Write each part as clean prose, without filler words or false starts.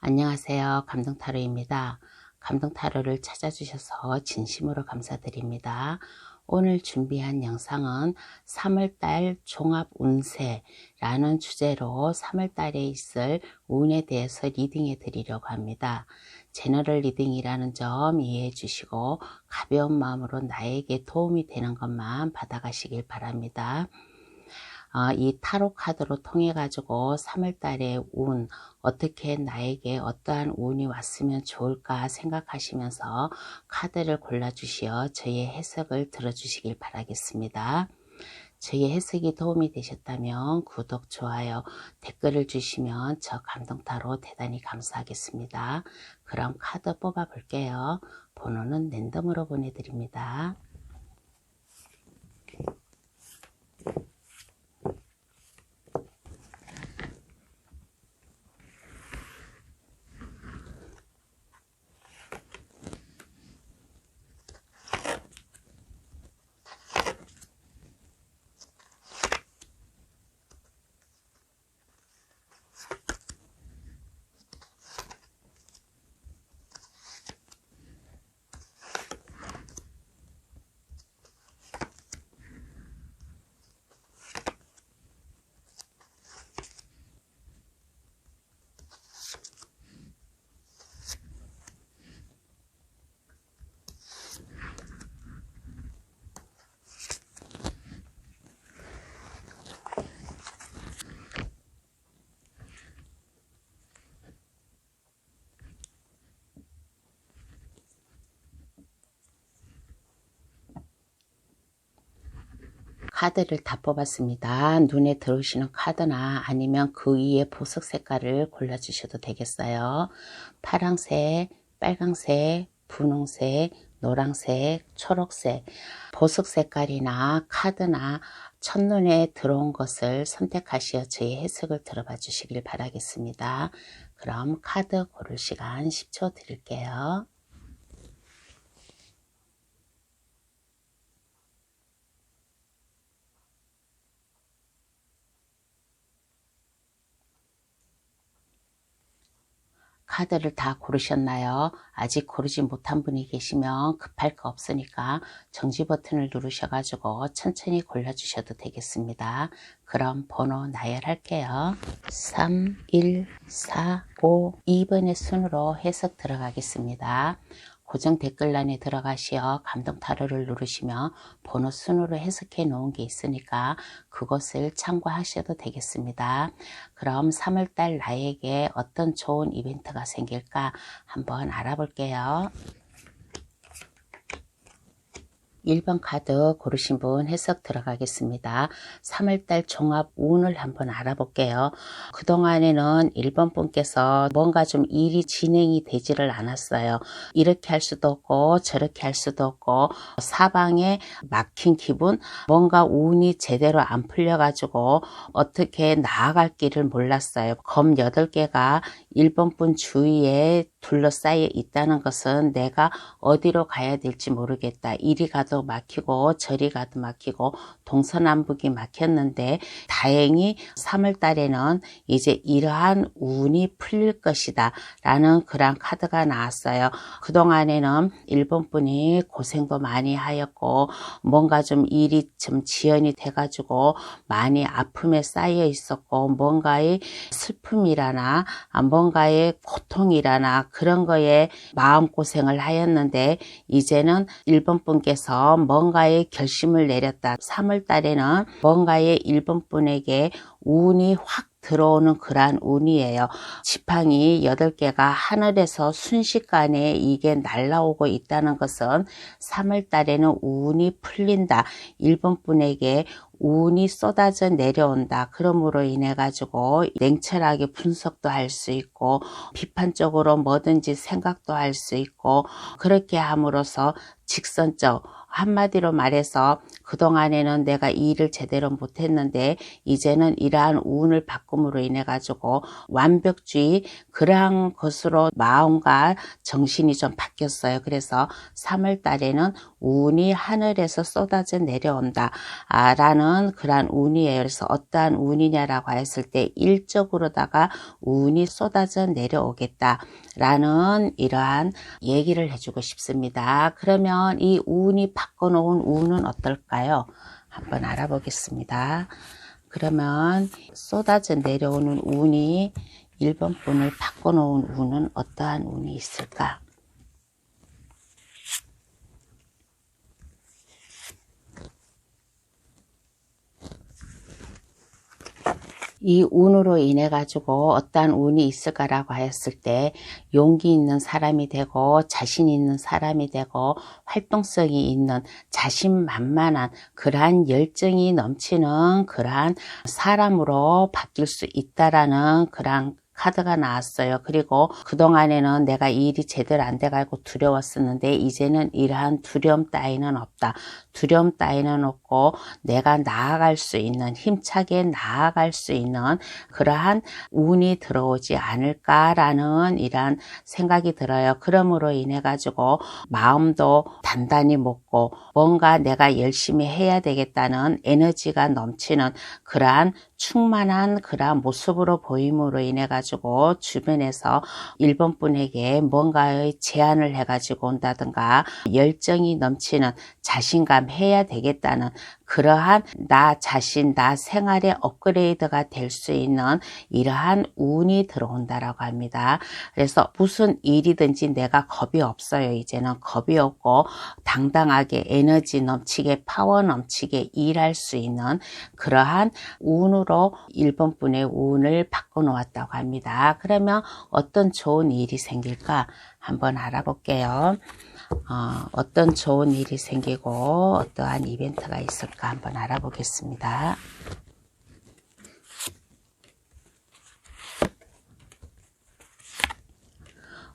안녕하세요. 감동타로입니다. 감동타로를 찾아주셔서 진심으로 감사드립니다. 오늘 준비한 영상은 3월달 종합운세라는 주제로 3월달에 있을 운에 대해서 리딩해 드리려고 합니다. 제너럴 리딩이라는 점 이해해 주시고 가벼운 마음으로 나에게 도움이 되는 것만 받아가시길 바랍니다. 이 타로 카드로 통해 가지고 3월달의 운, 어떻게 나에게 어떠한 운이 왔으면 좋을까 생각하시면서 카드를 골라주시어 저의 해석을 들어주시길 바라겠습니다. 저의 해석이 도움이 되셨다면 구독, 좋아요, 댓글을 주시면 저 감동타로 대단히 감사하겠습니다. 그럼 카드 뽑아 볼게요. 번호는 랜덤으로 보내드립니다. 카드를 다 뽑았습니다. 눈에 들어오시는 카드나 아니면 그 위에 보석 색깔을 골라주셔도 되겠어요. 파랑색, 빨강색, 분홍색, 노란색, 초록색, 보석 색깔이나 카드나 첫눈에 들어온 것을 선택하시어 저의 해석을 들어봐 주시길 바라겠습니다. 그럼 카드 고를 시간 10초 드릴게요. 카드를 다 고르셨나요? 아직 고르지 못한 분이 계시면 급할 거 없으니까 정지 버튼을 누르셔가지고 천천히 골라주셔도 되겠습니다. 그럼 번호 나열할게요. 3, 1, 4, 5, 2번의 순으로 해석 들어가겠습니다. 고정 댓글란에 들어가시어 감동타로를 누르시면 번호 순으로 해석해 놓은 게 있으니까 그것을 참고하셔도 되겠습니다. 그럼 3월달 나에게 어떤 좋은 이벤트가 생길까 한번 알아볼게요. 1번 카드 고르신 분 해석 들어가겠습니다. 3월달 종합 운을 한번 알아볼게요. 그동안에는 1번 분께서 뭔가 좀 일이 진행이 되지를 않았어요. 이렇게 할 수도 없고 저렇게 할 수도 없고 사방에 막힌 기분, 뭔가 운이 제대로 안 풀려가지고 어떻게 나아갈 길을 몰랐어요. 검 8개가 1번 분 주위에 둘러싸여 있다는 것은 내가 어디로 가야 될지 모르겠다. 이리 가도 막히고 저리 가도 막히고 동서남북이 막혔는데 다행히 3월 달에는 이제 이러한 운이 풀릴 것이다 라는 그런 카드가 나왔어요. 그동안에는 일본 분이 고생도 많이 하였고 뭔가 좀 일이 좀 지연이 돼가지고 많이 아픔에 쌓여 있었고 뭔가의 슬픔이라나 뭔가의 고통이라나 그런 거에 마음고생을 하였는데 이제는 일본 분께서 뭔가의 결심을 내렸다. 3월 달에는 뭔가의 일본 분에게 운이 확 들어오는 그러한 운이에요. 지팡이 8개가 하늘에서 순식간에 이게 날아오고 있다는 것은 3월 달에는 운이 풀린다. 일본 분에게 운이 쏟아져 내려온다. 그러므로 인해 가지고 냉철하게 분석도 할 수 있고 비판적으로 뭐든지 생각도 할 수 있고 그렇게 함으로써 직선적 한마디로 말해서 그동안에는 내가 이 일을 제대로 못했는데 이제는 이러한 운을 바꿈으로 인해 가지고 완벽주의 그러한 것으로 마음과 정신이 좀 바뀌었어요. 그래서 3월 달에는 운이 하늘에서 쏟아져 내려온다 라는 넘치는 그러한 운이에요. 그래서 어떠한 운이냐라고 했을 때 일적으로다가 운이 쏟아져 내려오겠다라는 이러한 얘기를 해주고 싶습니다. 그러면 이 운이 바꿔놓은 운은 어떨까요? 한번 알아보겠습니다. 그러면 쏟아져 내려오는 운이 1번 분을 바꿔놓은 운은 어떠한 운이 있을까? 이 운으로 인해 가지고 어떠한 운이 있을까라고 하였을 때 용기 있는 사람이 되고 자신 있는 사람이 되고 활동성이 있는 자신만만한 그러한 열정이 넘치는 그러한 사람으로 바뀔 수 있다라는 그러한 카드가 나왔어요. 그리고 그동안에는 내가 이 일이 제대로 안 돼가지고 두려웠었는데 이제는 이러한 두려움 따위는 없다. 두려움 따위는 없고 내가 나아갈 수 있는, 힘차게 나아갈 수 있는 그러한 운이 들어오지 않을까라는 이러한 생각이 들어요. 그러므로 인해 가지고 마음도 단단히 먹고 뭔가 내가 열심히 해야 되겠다는 에너지가 넘치는 그러한 충만한 그러한 모습으로 보임으로 인해 가지고 주변에서 1번 분에게 뭔가의 제안을 해 가지고 온다든가 열정이 넘치는 자신감 해야 되겠다는 그러한 나 자신, 나 생활의 업그레이드가 될 수 있는 이러한 운이 들어온다라고 합니다. 그래서 무슨 일이든지 내가 겁이 없어요. 이제는 겁이 없고 당당하게 에너지 넘치게 파워 넘치게 일할 수 있는 그러한 운으로 1번 분의 운을 바꿔놓았다고 합니다. 그러면 어떤 좋은 일이 생길까 한번 알아볼게요. 어떤 좋은 일이 생기고 어떠한 이벤트가 있을까 한번 알아보겠습니다.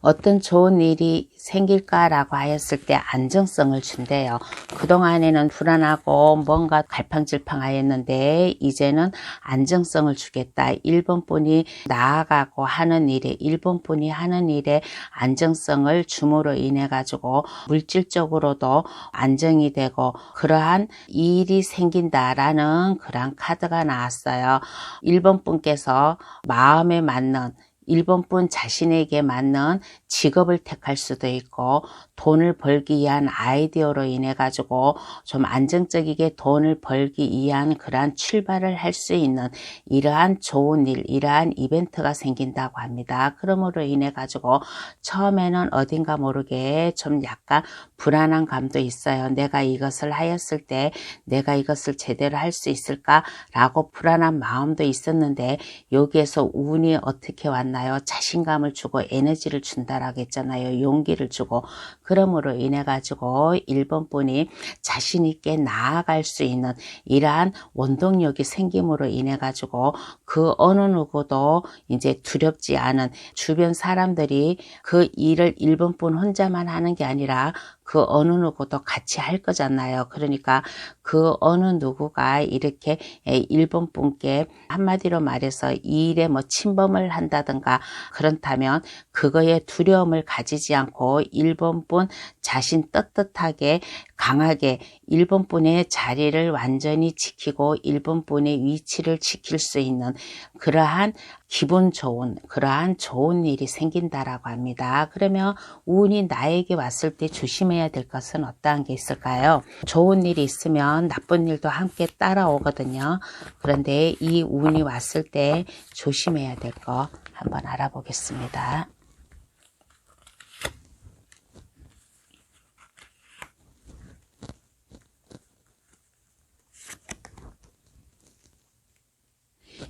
어떤 좋은 일이 생길까라고 하였을 때 안정성을 준대요. 그동안에는 불안하고 뭔가 갈팡질팡하였는데 이제는 안정성을 주겠다. 1번 분이 나아가고 하는 일에 1번 분이 하는 일에 안정성을 줌으로 인해 가지고 물질적으로도 안정이 되고 그러한 일이 생긴다라는 그러한 카드가 나왔어요. 1번 분께서 마음에 맞는 1번 분 자신에게 맞는 직업을 택할 수도 있고 돈을 벌기 위한 아이디어로 인해 가지고 좀 안정적이게 돈을 벌기 위한 그러한 출발을 할 수 있는 이러한 좋은 일, 이러한 이벤트가 생긴다고 합니다. 그러므로 인해 가지고 처음에는 어딘가 모르게 좀 약간 불안한 감도 있어요. 내가 이것을 하였을 때 내가 이것을 제대로 할 수 있을까라고 불안한 마음도 있었는데 여기에서 운이 어떻게 왔나요? 자신감을 주고 에너지를 준다라고 했잖아요. 용기를 주고 그러므로 인해 가지고 1번 분이 자신 있게 나아갈 수 있는 이러한 원동력이 생김으로 인해 가지고 그 어느 누구도 이제 두렵지 않은 주변 사람들이 그 일을 1번 분 혼자만 하는 게 아니라 그 어느 누구도 같이 할 거잖아요. 그러니까 그 어느 누구가 이렇게 1번 분께 한마디로 말해서 이 일에 뭐 침범을 한다든가 그렇다면 그거에 두려움을 가지지 않고 1번 분 자신 떳떳하게 강하게 1번 분의 자리를 완전히 지키고 1번 분의 위치를 지킬 수 있는 그러한 기분 좋은 그러한 좋은 일이 생긴다라고 합니다. 그러면 운이 나에게 왔을 때 조심해야 될 것은 어떠한 게 있을까요? 좋은 일이 있으면 나쁜 일도 함께 따라오거든요. 그런데 이 운이 왔을 때 조심해야 될 거 한번 알아보겠습니다.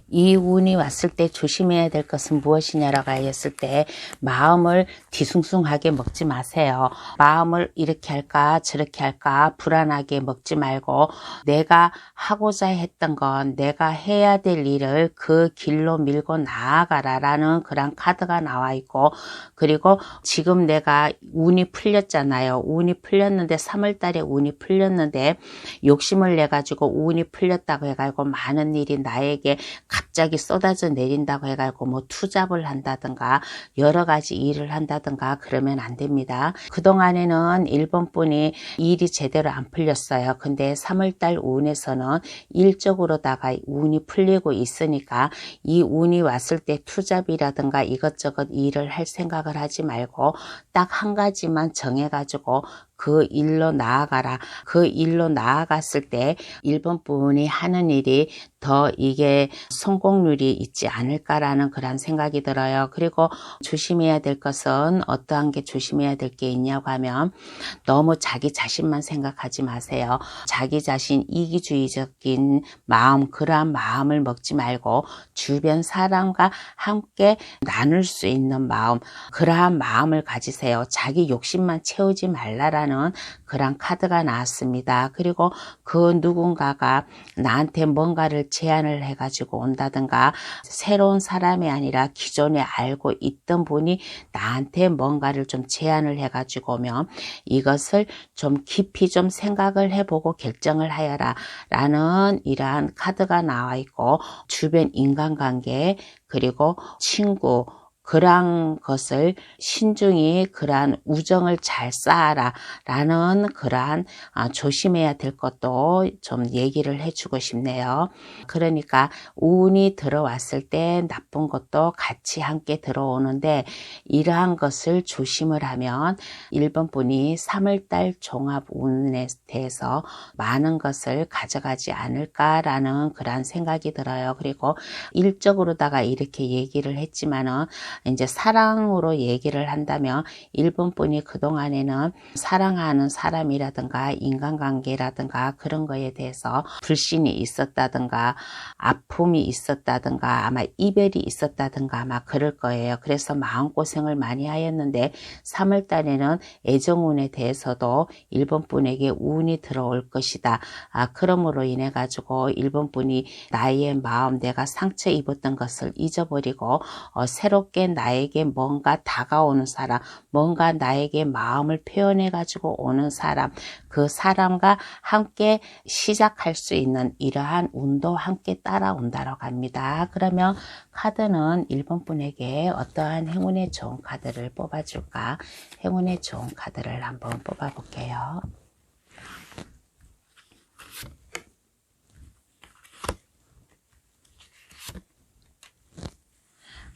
이 운이 왔을 때 조심해야 될 것은 무엇이냐라고 하였을 때 마음을 뒤숭숭하게 먹지 마세요. 마음을 이렇게 할까 저렇게 할까 불안하게 먹지 말고 내가 하고자 했던 건 내가 해야 될 일을 그 길로 밀고 나아가라라는 그런 카드가 나와 있고 그리고 지금 내가 운이 풀렸잖아요. 운이 풀렸는데 3월 달에 운이 풀렸는데 욕심을 내 가지고 운이 풀렸다고 해가지고 많은 일이 나에게 갑자기 쏟아져 내린다고 해가지고 뭐 투잡을 한다든가 여러 가지 일을 한다든가 그러면 안 됩니다. 그동안에는 1번 분이 일이 제대로 안 풀렸어요. 근데 3월달 운에서는 일적으로다가 운이 풀리고 있으니까 이 운이 왔을 때 투잡이라든가 이것저것 일을 할 생각을 하지 말고 딱 한 가지만 정해가지고 그 일로 나아가라. 그 일로 나아갔을 때 1번 분이 하는 일이 더 이게 성공률이 있지 않을까라는 그런 생각이 들어요. 그리고 조심해야 될 것은 어떠한 게 조심해야 될 게 있냐고 하면 너무 자기 자신만 생각하지 마세요. 자기 자신 이기주의적인 마음, 그러한 마음을 먹지 말고 주변 사람과 함께 나눌 수 있는 마음, 그러한 마음을 가지세요. 자기 욕심만 채우지 말라라는 그런 카드가 나왔습니다. 그리고 그 누군가가 나한테 뭔가를 제안을 해가지고 온다든가 새로운 사람이 아니라 기존에 알고 있던 분이 나한테 뭔가를 좀 제안을 해가지고 오면 이것을 좀 깊이 좀 생각을 해보고 결정을 하여라 라는 이러한 카드가 나와 있고, 주변 인간관계 그리고 친구 그러한 것을 신중히 그러한 우정을 잘 쌓아라 라는 그러한 조심해야 될 것도 좀 얘기를 해주고 싶네요. 그러니까 운이 들어왔을 때 나쁜 것도 같이 함께 들어오는데 이러한 것을 조심을 하면 1번 분이 3월달 종합운에 대해서 많은 것을 가져가지 않을까라는 그런 생각이 들어요. 그리고 일적으로다가 이렇게 얘기를 했지만은 이제 사랑으로 얘기를 한다면 1번 분이 그동안에는 사랑하는 사람이라든가 인간관계라든가 그런 거에 대해서 불신이 있었다든가 아픔이 있었다든가 아마 이별이 있었다든가 아마 그럴 거예요. 그래서 마음고생을 많이 하였는데 3월 달에는 애정운에 대해서도 1번 분에게 운이 들어올 것이다. 그러므로 인해 가지고 1번 분이 나의 마음, 내가 상처 입었던 것을 잊어버리고 새롭게 나에게 뭔가 다가오는 사람, 뭔가 나에게 마음을 표현해 가지고 오는 사람, 그 사람과 함께 시작할 수 있는 이러한 운도 함께 따라온다고 합니다. 그러면 카드는 1번 분에게 어떠한 행운의 좋은 카드를 뽑아줄까? 행운의 좋은 카드를 한번 뽑아볼게요.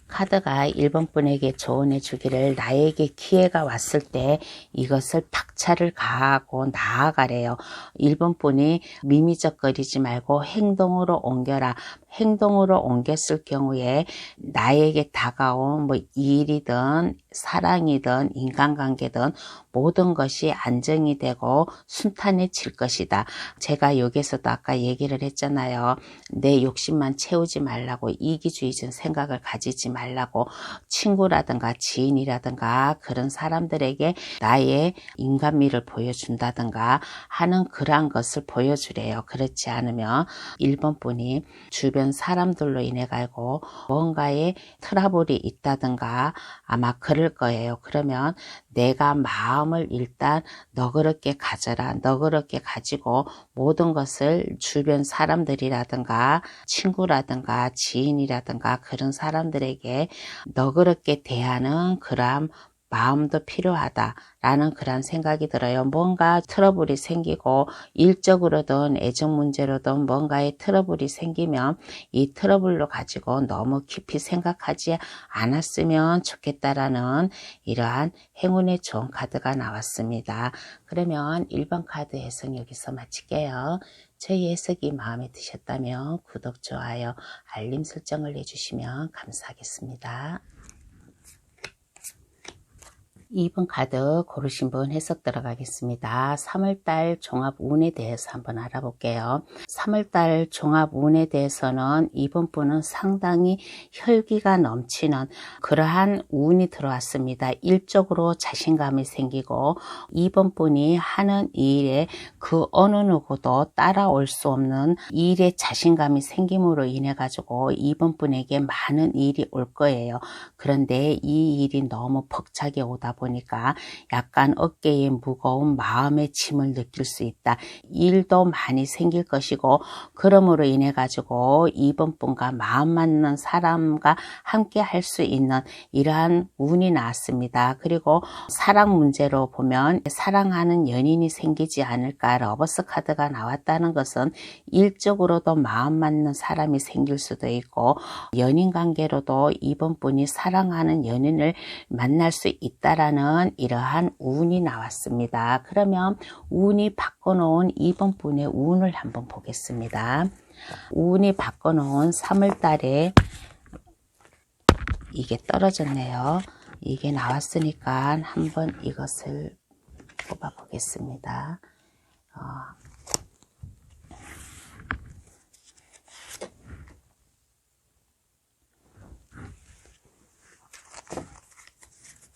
카드가 1번 분에게 조언해 주기를 나에게 기회가 왔을 때 이것을 박차를 가하고 나아가래요. 1번 분이 미미적거리지 말고 행동으로 옮겨라. 행동으로 옮겼을 경우에 나에게 다가온 뭐 일이든 사랑이든 인간관계든 모든 것이 안정이 되고 순탄해질 것이다. 제가 여기서도 아까 얘기를 했잖아요. 내 욕심만 채우지 말라고, 이기주의적인 생각을 가지지 말라고, 친구라든가 지인이라든가 그런 사람들에게 나의 인간미를 보여준다든가 하는 그러한 것을 보여주래요. 그렇지 않으면 1번 분이 주변 사람들로 인해 가지고 뭔가의 트러블이 있다든가 아마 그럴 거예요. 그러면 내가 마음을 일단 너그럽게 가져라. 너그럽게 가지고 모든 것을 주변 사람들이라든가 친구라든가 지인이라든가 그런 사람들에게 너그럽게 대하는 그런 마음도 필요하다라는 그런 생각이 들어요. 뭔가 트러블이 생기고 일적으로든 애정 문제로든 뭔가의 트러블이 생기면 이 트러블로 가지고 너무 깊이 생각하지 않았으면 좋겠다라는 이러한 행운의 좋은 카드가 나왔습니다. 그러면 1번 카드 해석 여기서 마칠게요. 저희 해석이 마음에 드셨다면 구독, 좋아요, 알림 설정을 해주시면 감사하겠습니다. 2번 카드 고르신 분 해석 들어가겠습니다. 3월달 종합운에 대해서 한번 알아볼게요. 3월달 종합운에 대해서는 2번 분은 상당히 혈기가 넘치는 그러한 운이 들어왔습니다. 일적으로 자신감이 생기고 2번 분이 하는 일에 그 어느 누구도 따라올 수 없는 일에 자신감이 생김으로 인해 가지고 2번 분에게 많은 일이 올 거예요. 그런데 이 일이 너무 벅차게 오다 보니까 약간 어깨에 무거운 마음의 짐을 느낄 수 있다. 일도 많이 생길 것이고, 그러므로 인해 가지고 이번 분과 마음 맞는 사람과 함께 할 수 있는 이러한 운이 나왔습니다. 그리고 사랑 문제로 보면 사랑하는 연인이 생기지 않을까. 러버스 카드가 나왔다는 것은 일적으로도 마음 맞는 사람이 생길 수도 있고, 연인 관계로도 이번 분이 사랑하는 연인을 만날 수 있다라는 이러한 운이 나왔습니다. 그러면 운이 바꿔놓은 이번 분의 운을 한번 보겠습니다. 운이 바꿔놓은 3월 달에 이게 떨어졌네요. 이게 나왔으니까 한번 이것을 뽑아 보겠습니다.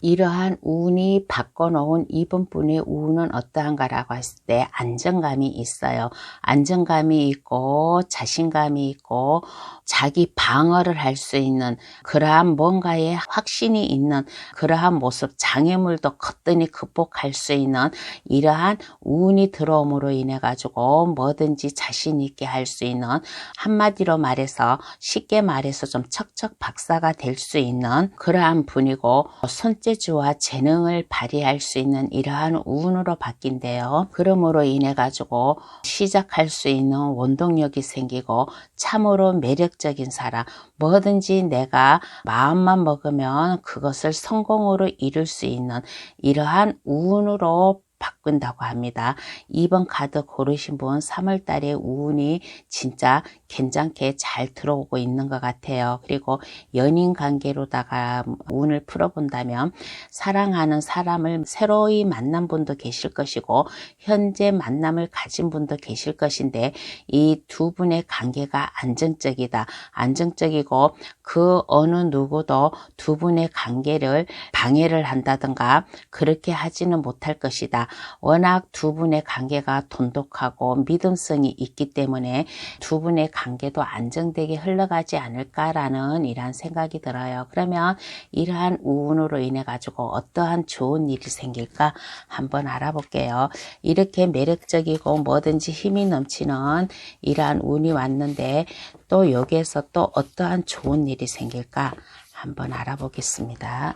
이러한 운이 바꿔놓은 이번 분의 운은 어떠한가라고 했을 때 안정감이 있어요. 안정감이 있고 자신감이 있고 자기 방어를 할 수 있는 그러한 뭔가에 확신이 있는 그러한 모습, 장애물도 거뜬히 극복할 수 있는 이러한 운이 들어옴으로 인해 가지고 뭐든지 자신 있게 할 수 있는, 한마디로 말해서 쉽게 말해서 좀 척척 박사가 될 수 있는 그러한 분이고, 손재주와 재능을 발휘할 수 있는 이러한 운으로 바뀐대요. 그러므로 인해 가지고 시작할 수 있는 원동력이 생기고 참으로 매력적인 사람, 뭐든지 내가 마음만 먹으면 그것을 성공으로 이룰 수 있는 이러한 운으로 바꾼다고 합니다. 2번 카드 고르신 분 3월 달에 운이 진짜 괜찮게 잘 들어오고 있는 것 같아요. 그리고 연인 관계로다가 운을 풀어본다면 사랑하는 사람을 새로이 만난 분도 계실 것이고 현재 만남을 가진 분도 계실 것인데, 이 두 분의 관계가 안정적이다. 안정적이고 그 어느 누구도 두 분의 관계를 방해를 한다든가 그렇게 하지는 못할 것이다. 워낙 두 분의 관계가 돈독하고 믿음성이 있기 때문에 두 분의 관계도 안정되게 흘러가지 않을까라는 이러한 생각이 들어요. 그러면 이러한 운으로 인해 가지고 어떠한 좋은 일이 생길까 한번 알아볼게요. 이렇게 매력적이고 뭐든지 힘이 넘치는 이러한 운이 왔는데 또 여기에서 또 어떠한 좋은 일이 생길까 한번 알아보겠습니다.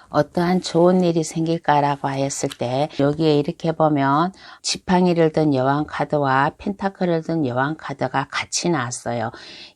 어떠한 좋은 일이 생길까라고 하였을 때 여기에 이렇게 보면 지팡이를 든 여왕 카드와 펜타클을 든 여왕 카드가 같이 나왔어요.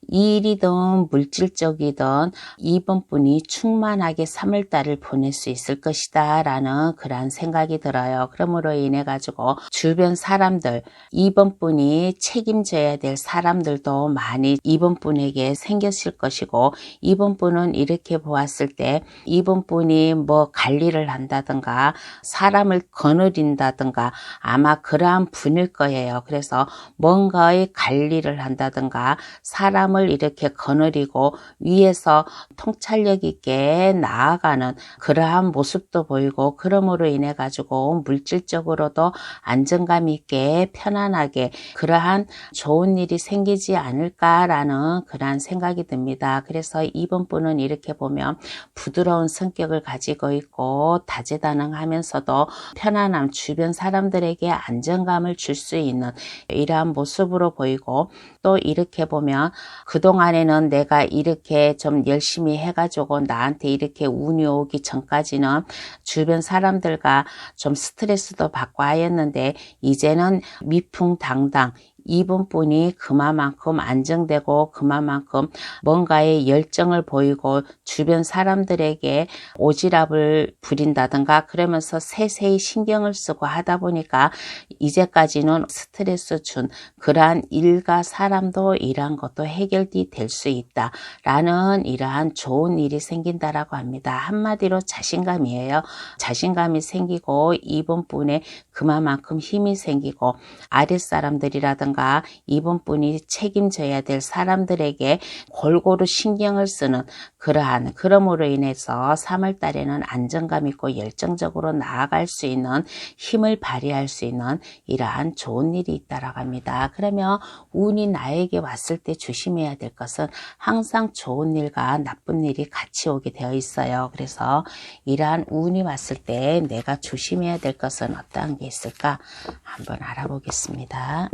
일이든 물질적이든 이번 분이 충만하게 3월달을 보낼 수 있을 것이다 라는 그런 생각이 들어요. 그러므로 인해 가지고 주변 사람들, 이번 분이 책임져야 될 사람들도 많이 이번 분에게 생겼을 것이고, 이번 분은 이렇게 보았을 때 이번 분이 뭐 관리를 한다든가 사람을 거느린다든가 아마 그러한 분일 거예요. 그래서 뭔가의 관리를 한다든가 사람을 이렇게 거느리고 위에서 통찰력 있게 나아가는 그러한 모습도 보이고, 그러므로 인해 가지고 물질적으로도 안정감 있게 편안하게 그러한 좋은 일이 생기지 않을까라는 그러한 생각이 듭니다. 그래서 이번 분은 이렇게 보면 부드러운 성격을 가지고 있고 다재다능하면서도 편안함, 주변 사람들에게 안정감을 줄 수 있는 이러한 모습으로 보이고, 또 이렇게 보면 그동안에는 내가 이렇게 좀 열심히 해가지고 나한테 이렇게 운이 오기 전까지는 주변 사람들과 좀 스트레스도 받고 하였는데 이제는 미풍당당 이번 분이 그만큼 안정되고 그만큼 뭔가의 열정을 보이고 주변 사람들에게 오지랖을 부린다든가 그러면서 세세히 신경을 쓰고 하다 보니까 이제까지는 스트레스 준 그러한 일과 사람도 이러한 것도 해결이 될 수 있다 라는 이러한 좋은 일이 생긴다라고 합니다. 한마디로 자신감이에요. 자신감이 생기고 이번 분에 그만큼 힘이 생기고 아랫사람들이라든가 1번분과 2번분이 책임져야 될 사람들에게 골고루 신경을 쓰는 그럼으로 인해서 3월달에는 안정감 있고 열정적으로 나아갈 수 있는 힘을 발휘할 수 있는 이러한 좋은 일이 있다라고 합니다. 그러면 운이 나에게 왔을 때 조심해야 될 것은 항상 좋은 일과 나쁜 일이 같이 오게 되어 있어요. 그래서 이러한 운이 왔을 때 내가 조심해야 될 것은 어떠한 게 있을까 한번 알아보겠습니다.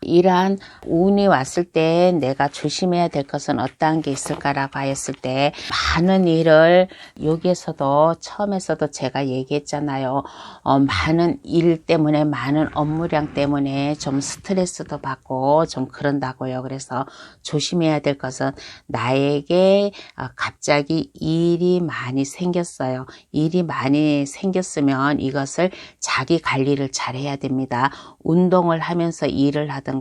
이러한 운이 왔을 때 내가 조심해야 될 것은 어떠한 게 있을까라고 하였을 때 많은 일을 여기에서도 처음에서도 제가 얘기했잖아요. 많은 일 때문에 많은 업무량 때문에 좀 스트레스도 받고 좀 그런다고요. 그래서 조심해야 될 것은 나에게 갑자기 일이 많이 생겼어요. 일이 많이 생겼으면 이것을 자기 관리를 잘 해야 됩니다. 운동을 하면서 일을 하든가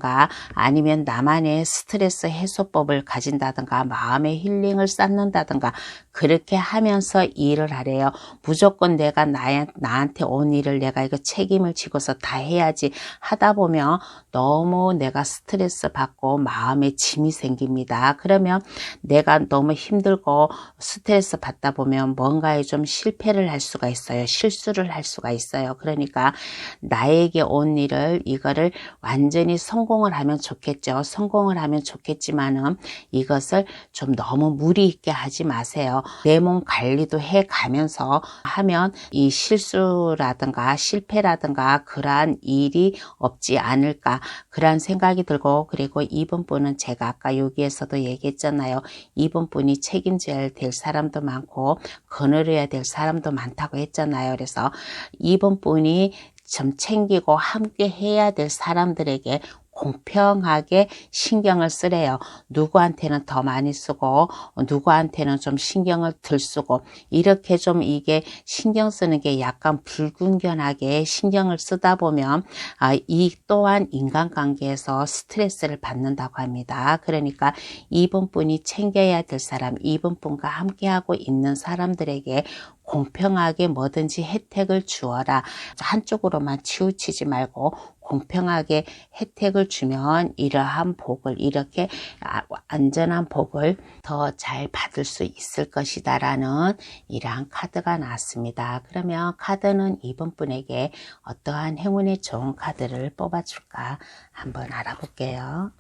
아니면 나만의 스트레스 해소법을 가진다든가 마음의 힐링을 쌓는다든가 그렇게 하면서 일을 하래요. 무조건 내가 나한테 온 일을 내가 이거 책임을 지고서 다 해야지 하다 보면 너무 내가 스트레스 받고 마음에 짐이 생깁니다. 그러면 내가 너무 힘들고 스트레스 받다 보면 뭔가에 좀 실패를 할 수가 있어요. 실수를 할 수가 있어요. 그러니까 나에게 온 일을 이거를 완전히 성공을 하면 좋겠죠. 성공을 하면 좋겠지만은 이것을 좀 너무 무리 있게 하지 마세요. 내 몸 관리도 해 가면서 하면 이 실수라든가 실패라든가 그러한 일이 없지 않을까 그러한 생각이 들고 그리고 이번 분은 제가 아까 여기에서도 얘기했잖아요. 이번 분이 책임져야 될 사람도 많고 거느려야 될 사람도 많다고 했잖아요. 그래서 이번 분이 좀 챙기고 함께 해야 될 사람들에게 공평하게 신경을 쓰래요. 누구한테는 더 많이 쓰고 누구한테는 좀 신경을 덜 쓰고 이렇게 좀 이게 신경 쓰는 게 약간 불균견하게 신경을 쓰다 보면 이 또한 인간관계에서 스트레스를 받는다고 합니다. 그러니까 이번 분이 챙겨야 될 사람, 이번 분과 함께하고 있는 사람들에게 공평하게 뭐든지 혜택을 주어라. 한쪽으로만 치우치지 말고 공평하게 혜택을 주면 이러한 복을 이렇게 안전한 복을 더 잘 받을 수 있을 것이다 라는 이러한 카드가 나왔습니다. 그러면 카드는 이번 분에게 어떠한 행운의 좋은 카드를 뽑아줄까 한번 알아볼게요.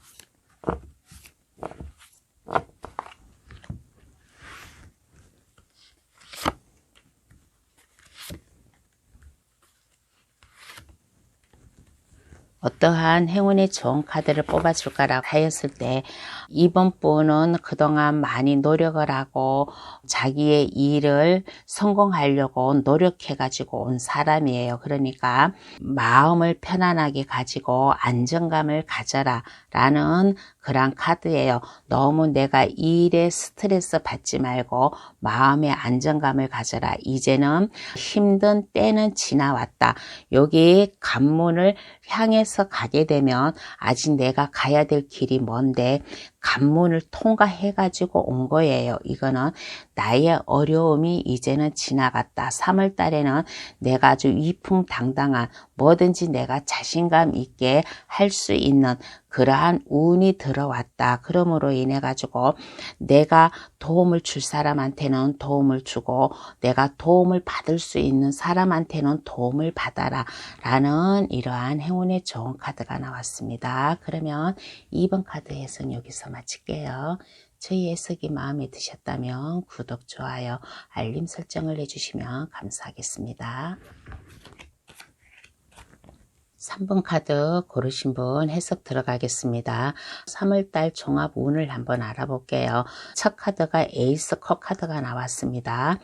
어떠한 행운의 좋은 카드를 뽑아줄까라고 하였을 때 이번 분은 그동안 많이 노력을 하고 자기의 일을 성공하려고 노력해가지고 온 사람이에요. 그러니까 마음을 편안하게 가지고 안정감을 가져라 라는 그런 카드예요. 너무 내가 일에 스트레스 받지 말고 마음의 안정감을 가져라. 이제는 힘든 때는 지나왔다. 여기 관문을 향해서 가게 되면 아직 내가 가야 될 길이 먼데 관문을 통과해 가지고 온 거예요. 이거는 나의 어려움이 이제는 지나갔다. 3월 달에는 내가 아주 위풍당당한 뭐든지 내가 자신감 있게 할 수 있는 그러한 운이 들어왔다. 그러므로 인해 가지고 내가 도움을 줄 사람한테는 도움을 주고 내가 도움을 받을 수 있는 사람한테는 도움을 받아라 라는 이러한 행운의 좋은 카드가 나왔습니다. 그러면 2번 카드 해석 여기서 마칠게요. 저희 해석이 마음에 드셨다면 구독, 좋아요, 알림 설정을 해주시면 감사하겠습니다. 3번 카드 고르신 분 해석 들어가겠습니다. 3월달 종합 운을 한번 알아볼게요. 첫 카드가 에이스 컵 카드가 나왔습니다.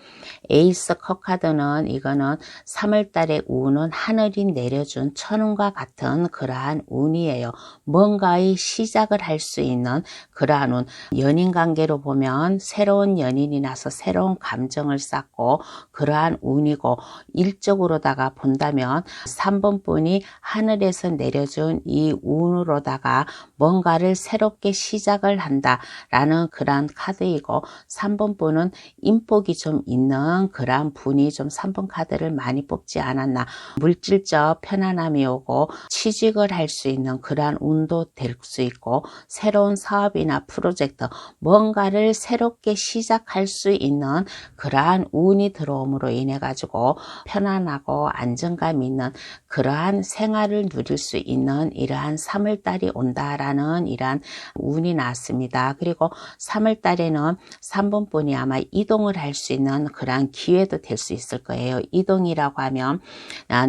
에이스 컵 카드는 이거는 3월달의 운은 하늘이 내려준 천운과 같은 그러한 운이에요. 뭔가의 시작을 할 수 있는 그러한 운. 연인 관계로 보면 새로운 연인이 나서 새로운 감정을 쌓고 그러한 운이고 일적으로다가 본다면 3번 분이 하늘에서 내려준 이 운으로다가 뭔가를 새롭게 시작을 한다라는 그러한 카드이고, 3번 분은 인복이 좀 있는 그러한 분이 좀 3번 카드를 많이 뽑지 않았나. 물질적 편안함이 오고 취직을 할 수 있는 그러한 운도 될 수 있고, 새로운 사업이나 프로젝트 뭔가를 새롭게 시작할 수 있는 그러한 운이 들어옴으로 인해 가지고 편안하고 안정감 있는 그러한 생활을 누릴 수 있는 이러한 3월달이 온다라는 이러한 운이 나왔습니다. 그리고 3월달에는 3번 분이 아마 이동을 할 수 있는 그러한 기회도 될 수 있을 거예요. 이동이라고 하면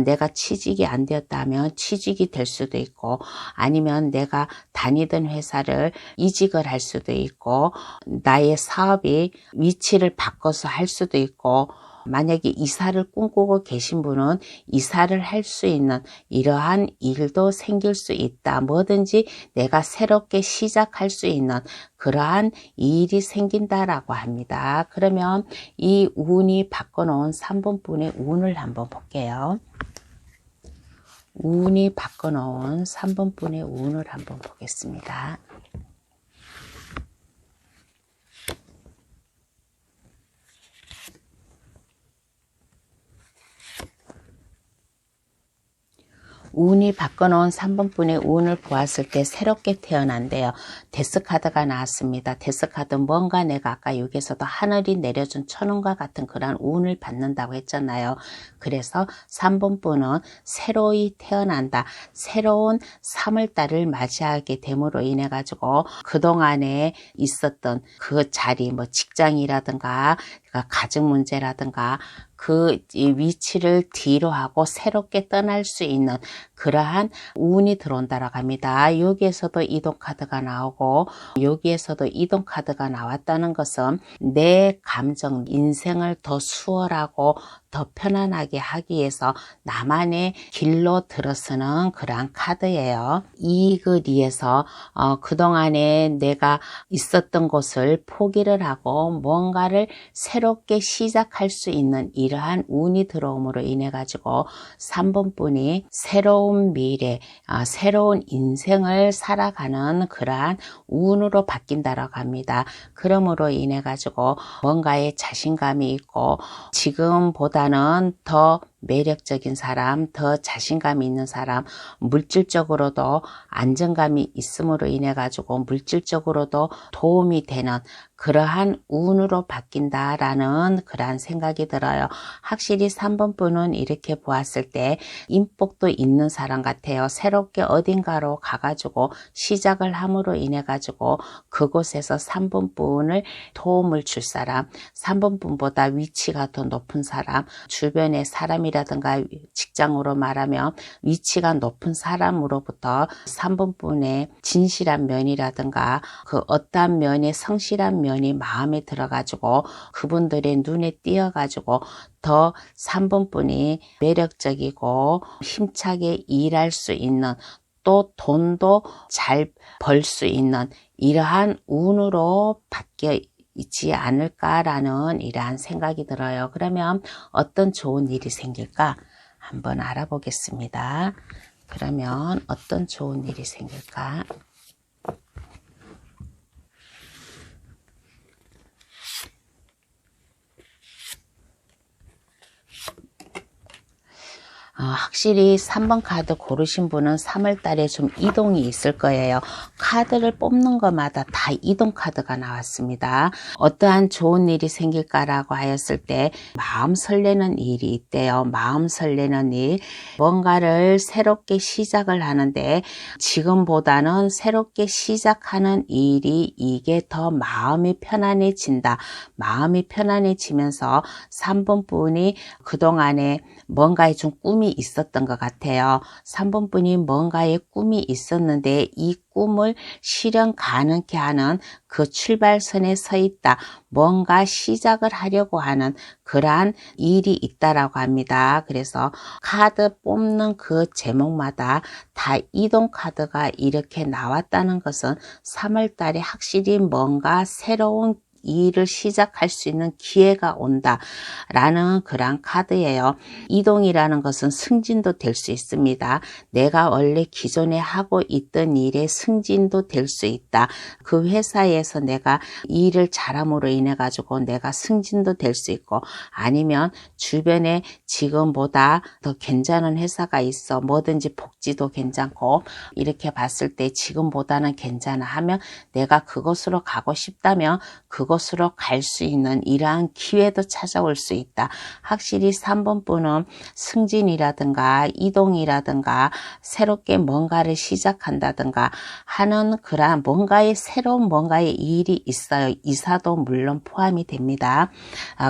내가 취직이 안 되었다면 취직이 될 수도 있고, 아니면 내가 다니던 회사를 이직을 할 수도 있고, 나의 사업이 위치를 바꿔서 할 수도 있고, 만약에 이사를 꿈꾸고 계신 분은 이사를 할 수 있는 이러한 일도 생길 수 있다. 뭐든지 내가 새롭게 시작할 수 있는 그러한 일이 생긴다라고 합니다. 그러면 이 운이 바꿔놓은 3번 분의 운을 한번 볼게요. 운이 바꿔놓은 3번 분의 운을 한번 보겠습니다. 운이 바꿔놓은 3번 분의 운을 보았을 때 새롭게 태어난대요. 데스카드가 나왔습니다. 데스카드 뭔가 내가 아까 여기서도 하늘이 내려준 천운과 같은 그런 운을 받는다고 했잖아요. 그래서 3번 분은 새로이 태어난다. 새로운 3월달을 맞이하게 됨으로 인해 가지고 그동안에 있었던 그 자리, 뭐 직장이라든가 가정 문제라든가 그 위치를 뒤로 하고 새롭게 떠날 수 있는 그러한 운이 들어온다라고 합니다. 여기에서도 이동 카드가 나오고 여기에서도 이동 카드가 나왔다는 것은 내 감정, 인생을 더 수월하고 더 편안하게 하기 위해서 나만의 길로 들어서는 그러한 카드예요. 이익을 위해서 그동안에 내가 있었던 곳을 포기를 하고 뭔가를 새롭게 시작할 수 있는 이러한 운이 들어옴으로 인해 가지고 3번 분이 새로운 미래, 새로운 인생을 살아가는 그러한 운으로 바뀐다라고 합니다. 그러므로 인해 가지고 뭔가에 자신감이 있고 지금보다는 더 매력적인 사람, 더 자신감이 있는 사람, 물질적으로도 안정감이 있음으로 인해 가지고 물질적으로도 도움이 되는 그러한 운으로 바뀐다라는 그러한 생각이 들어요. 확실히 3번 분은 이렇게 보았을 때 인복도 있는 사람 같아요. 새롭게 어딘가로 가가지고 시작을 함으로 인해 가지고 그곳에서 3번 분을 도움을 줄 사람, 3번 분보다 위치가 더 높은 사람, 주변의 사람이라든가 직장으로 말하면 위치가 높은 사람으로부터 3번 분의 진실한 면이라든가 그 어떠한 면의 성실한 면이 마음에 들어가지고 그분들의 눈에 띄어가지고 더 3번 분이 매력적이고 힘차게 일할 수 있는, 또 돈도 잘 벌 수 있는 이러한 운으로 바뀌어 있지 않을까라는 이러한 생각이 들어요. 그러면 어떤 좋은 일이 생길까 한번 알아보겠습니다. 그러면 어떤 좋은 일이 생길까? 확실히 3번 카드 고르신 분은 3월달에 좀 이동이 있을 거예요. 카드를 뽑는 것마다 다 이동 카드가 나왔습니다. 어떠한 좋은 일이 생길까라고 하였을 때 마음 설레는 일이 있대요. 마음 설레는 일, 뭔가를 새롭게 시작을 하는데 지금보다는 새롭게 시작하는 일이 이게 더 마음이 편안해진다. 마음이 편안해지면서 3번 분이 그동안에 뭔가에 좀 꿈이 있었던 것 같아요. 3번 분이 뭔가에 꿈이 있었는데 이 꿈을 실현 가능케 하는 그 출발선에 서 있다. 뭔가 시작을 하려고 하는 그러한 일이 있다라고 합니다. 그래서 카드 뽑는 그 제목마다 다 이동 카드가 이렇게 나왔다는 것은 3월 달에 확실히 뭔가 새로운 일을 시작할 수 있는 기회가 온다 라는 그런 카드예요. 이동이라는 것은 승진도 될 수 있습니다. 내가 원래 기존에 하고 있던 일에 승진도 될 수 있다. 그 회사에서 내가 일을 잘함으로 인해 가지고 내가 승진도 될 수 있고, 아니면 주변에 지금보다 더 괜찮은 회사가 있어, 뭐든지 복지도 괜찮고 이렇게 봤을 때 지금보다는 괜찮아 하면 내가 그곳으로 가고 싶다면 그곳으로 갈 수 있는 이러한 기회도 찾아올 수 있다. 확실히 3번 분은 승진이라든가 이동이라든가 새롭게 뭔가를 시작한다든가 하는 그러한 뭔가의 새로운 뭔가의 일이 있어요. 이사도 물론 포함이 됩니다.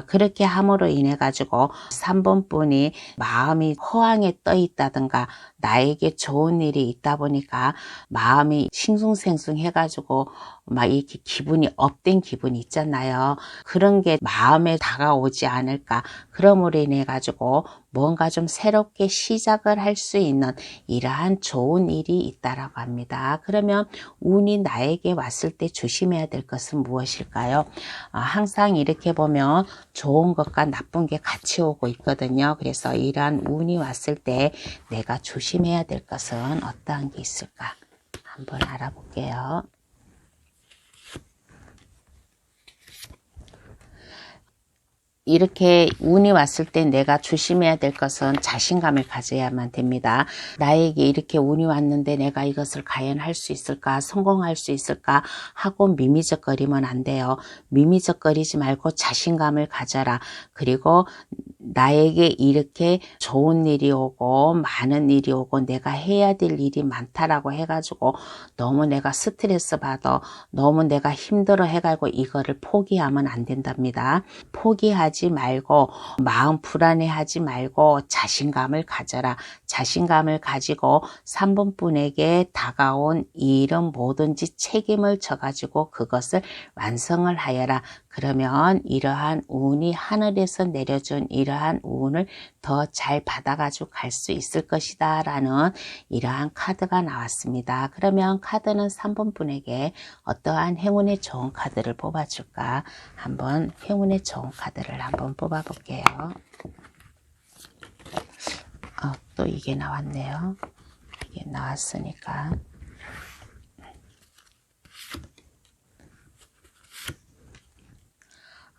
그렇게 함으로 인해 가지고 3번 분이 마음이 허황에 떠 있다든가 나에게 좋은 일이 있다 보니까 마음이 싱숭생숭해 가지고 막 이렇게 기분이 업된 기분이 있잖아요. 그런 게 마음에 다가오지 않을까. 그러므로 인해 가지고 뭔가 좀 새롭게 시작을 할 수 있는 이러한 좋은 일이 있다라고 합니다. 그러면 운이 나에게 왔을 때 조심해야 될 것은 무엇일까요? 항상 이렇게 보면 좋은 것과 나쁜 게 같이 오고 있거든요. 그래서 이러한 운이 왔을 때 내가 조심해야 될 것은 어떠한 게 있을까? 한번 알아볼게요. 이렇게 운이 왔을 때 내가 조심해야 될 것은 자신감을 가져야만 됩니다. 나에게 이렇게 운이 왔는데 내가 이것을 과연 할 수 있을까, 성공할 수 있을까 하고 미미적거리면 안 돼요. 미미적거리지 말고 자신감을 가져라. 그리고 나에게 이렇게 좋은 일이 오고 많은 일이 오고 내가 해야 될 일이 많다라고 해가지고 너무 내가 스트레스 받아, 너무 내가 힘들어 해가지고 이거를 포기하면 안 된답니다. 포기하지 말고 마음 불안해하지 말고 자신감을 가져라. 자신감을 가지고 3번 분에게 다가온 이 일은 뭐든지 책임을 져가지고 그것을 완성을 하여라. 그러면 이러한 운이 하늘에서 내려준 이러한 운을 더 잘 받아가지고 갈 수 있을 것이다 라는 이러한 카드가 나왔습니다. 그러면 카드는 3번 분에게 어떠한 행운의 좋은 카드를 뽑아줄까? 한번 행운의 좋은 카드를 한번 뽑아 볼게요. 또 이게 나왔네요. 이게 나왔으니까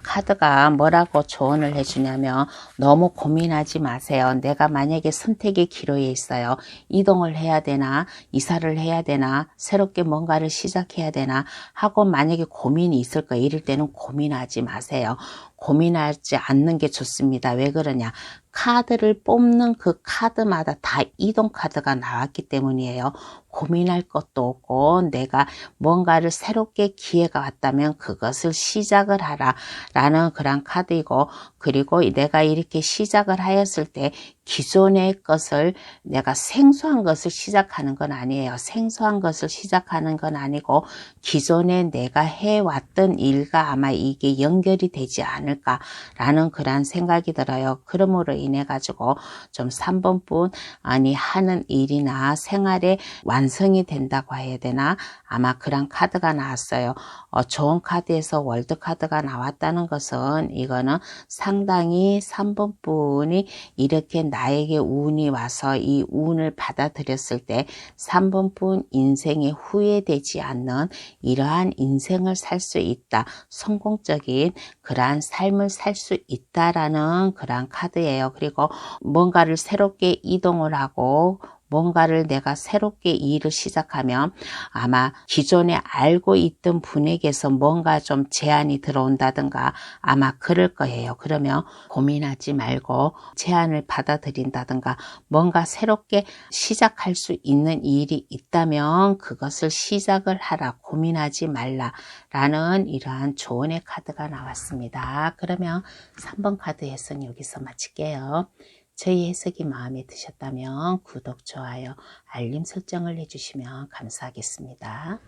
카드가 뭐라고 조언을 해주냐면 너무 고민하지 마세요. 내가 만약에 선택의 기로에 있어요. 이동을 해야 되나, 이사를 해야 되나, 새롭게 뭔가를 시작해야 되나 하고 만약에 고민이 있을 거예요. 이럴 때는 고민하지 마세요. 고민하지 않는 게 좋습니다. 왜 그러냐? 카드를 뽑는 그 카드마다 다 이동 카드가 나왔기 때문이에요. 고민할 것도 없고 내가 뭔가를 새롭게 기회가 왔다면 그것을 시작을 하라 라는 그런 카드이고, 그리고 내가 이렇게 시작을 하였을 때 기존의 것을 내가 생소한 것을 시작하는 건 아니에요. 생소한 것을 시작하는 건 아니고 기존에 내가 해왔던 일과 아마 이게 연결이 되지 않을까라는 그런 생각이 들어요. 그러므로 인해 가지고 좀 3번 분 아니 하는 일이나 생활에 완성이 된다고 해야 되나, 아마 그런 카드가 나왔어요. 좋은 카드에서 월드 카드가 나왔다는 것은 이거는 상당히 3번 분이 이렇게 나에게 운이 와서 이 운을 받아들였을 때 3번 분 인생에 후회되지 않는 이러한 인생을 살 수 있다. 성공적인 그러한 삶을 살 수 있다라는 그러한 카드예요. 그리고 뭔가를 새롭게 이동을 하고 뭔가를 내가 새롭게 일을 시작하면 아마 기존에 알고 있던 분에게서 뭔가 좀 제안이 들어온다든가 아마 그럴 거예요. 그러면 고민하지 말고 제안을 받아들인다든가 뭔가 새롭게 시작할 수 있는 일이 있다면 그것을 시작을 하라. 고민하지 말라 라는 이러한 조언의 카드가 나왔습니다. 그러면 3번 카드 해석 여기서 마칠게요. 저희 해석이 마음에 드셨다면 구독, 좋아요, 알림 설정을 해주시면 감사하겠습니다.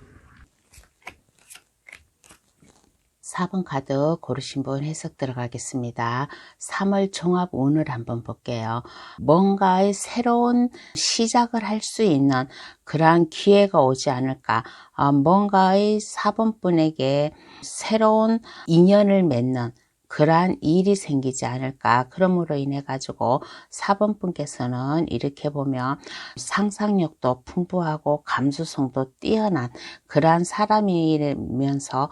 4번 카드 고르신 분 해석 들어가겠습니다. 3월 종합 운을 한번 볼게요. 뭔가의 새로운 시작을 할 수 있는 그러한 기회가 오지 않을까. 뭔가의 4번 분에게 새로운 인연을 맺는 그러한 일이 생기지 않을까. 그러므로 인해 가지고 4번 분께서는 이렇게 보면 상상력도 풍부하고 감수성도 뛰어난 그러한 사람이면서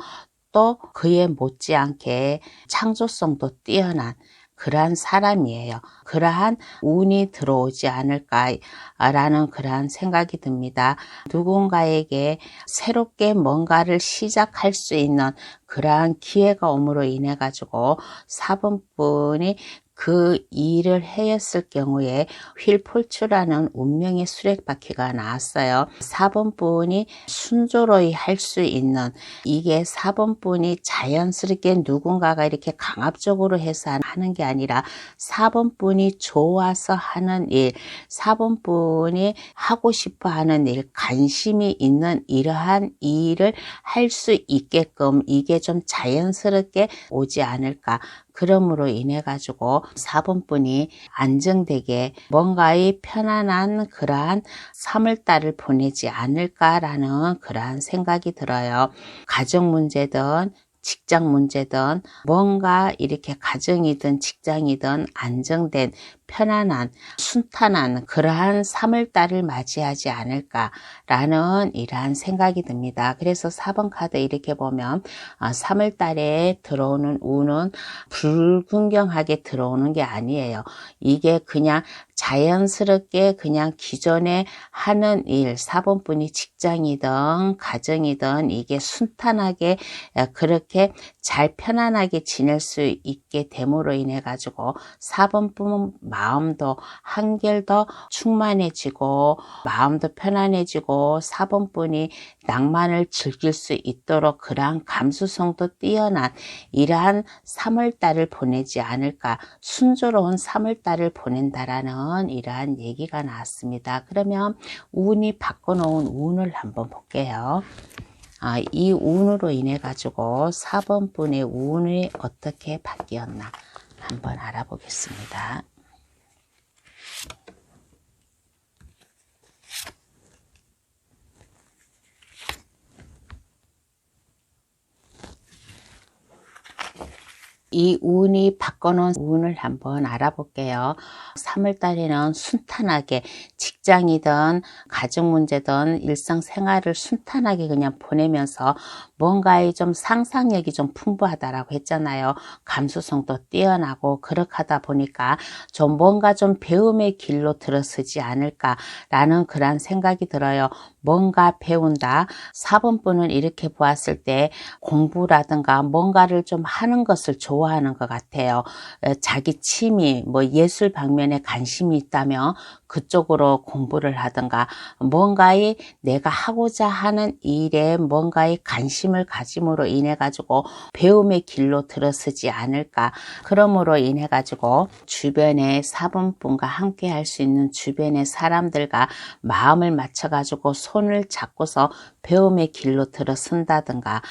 또 그에 못지않게 창조성도 뛰어난 그러한 사람이에요. 그러한 운이 들어오지 않을까라는 그러한 생각이 듭니다. 누군가에게 새롭게 뭔가를 시작할 수 있는 그러한 기회가 옴으로 인해 가지고 4번 분이 그 일을 하였을 경우에 휠폴추라는 운명의 수레바퀴가 나왔어요. 4번 분이 순조로이 할 수 있는 이게 4번 분이 자연스럽게 누군가가 이렇게 강압적으로 해서 하는 게 아니라 4번 분이 좋아서 하는 일, 4번 분이 하고 싶어 하는 일, 관심이 있는 이러한 일을 할 수 있게끔 이게 좀 자연스럽게 오지 않을까. 그러므로 인해 가지고 4번 분이 안정되게 뭔가의 편안한 그러한 3월달을 보내지 않을까라는 그러한 생각이 들어요. 가정 문제든 직장 문제든 뭔가 이렇게 가정이든 직장이든 안정된 편안한 순탄한 그러한 3월달을 맞이하지 않을까라는 이러한 생각이 듭니다. 그래서 4번 카드 이렇게 보면 3월달에 들어오는 운은 불균형하게 들어오는 게 아니에요. 이게 그냥 자연스럽게 그냥 기존에 하는 일, 4번 분이 직장이든 가정이든 이게 순탄하게 그렇게 잘 편안하게 지낼 수 있게 됨으로 인해 가지고 4번 분 마음도 한결 더 충만해지고 마음도 편안해지고 4번 분이 낭만을 즐길 수 있도록 그러한 감수성도 뛰어난 이러한 3월달을 보내지 않을까. 순조로운 3월달을 보낸다라는 이러한 얘기가 나왔습니다. 그러면 운이 바꿔놓은 운을 한번 볼게요. 이 운으로 인해 가지고 4번 분의 운이 어떻게 바뀌었나 한번 알아보겠습니다. 이 운이 바꿔놓은 운을 한번 알아볼게요. 3월달에는 순탄하게 직장이든 가정 문제든 일상생활을 순탄하게 그냥 보내면서 뭔가의 좀 상상력이 좀 풍부하다라고 했잖아요. 감수성도 뛰어나고 그렇게 하다 보니까 좀 뭔가 좀 배움의 길로 들어서지 않을까라는 그런 생각이 들어요. 뭔가 배운다. 4번 분은 이렇게 보았을 때 공부라든가 뭔가를 좀 하는 것을 좋아하는 것 같아요. 자기 취미, 뭐 예술 방면에 관심이 있다면 그쪽으로 공부를 하든가 뭔가의 내가 하고자 하는 일에 뭔가의 관심을 가짐으로 인해 가지고 배움의 길로 들어서지 않을까. 그러므로 인해 가지고 주변에 4번 분과 함께 할 수 있는 주변의 사람들과 마음을 맞춰 가지고 손을 잡고서 배움의 길로 들어선다든가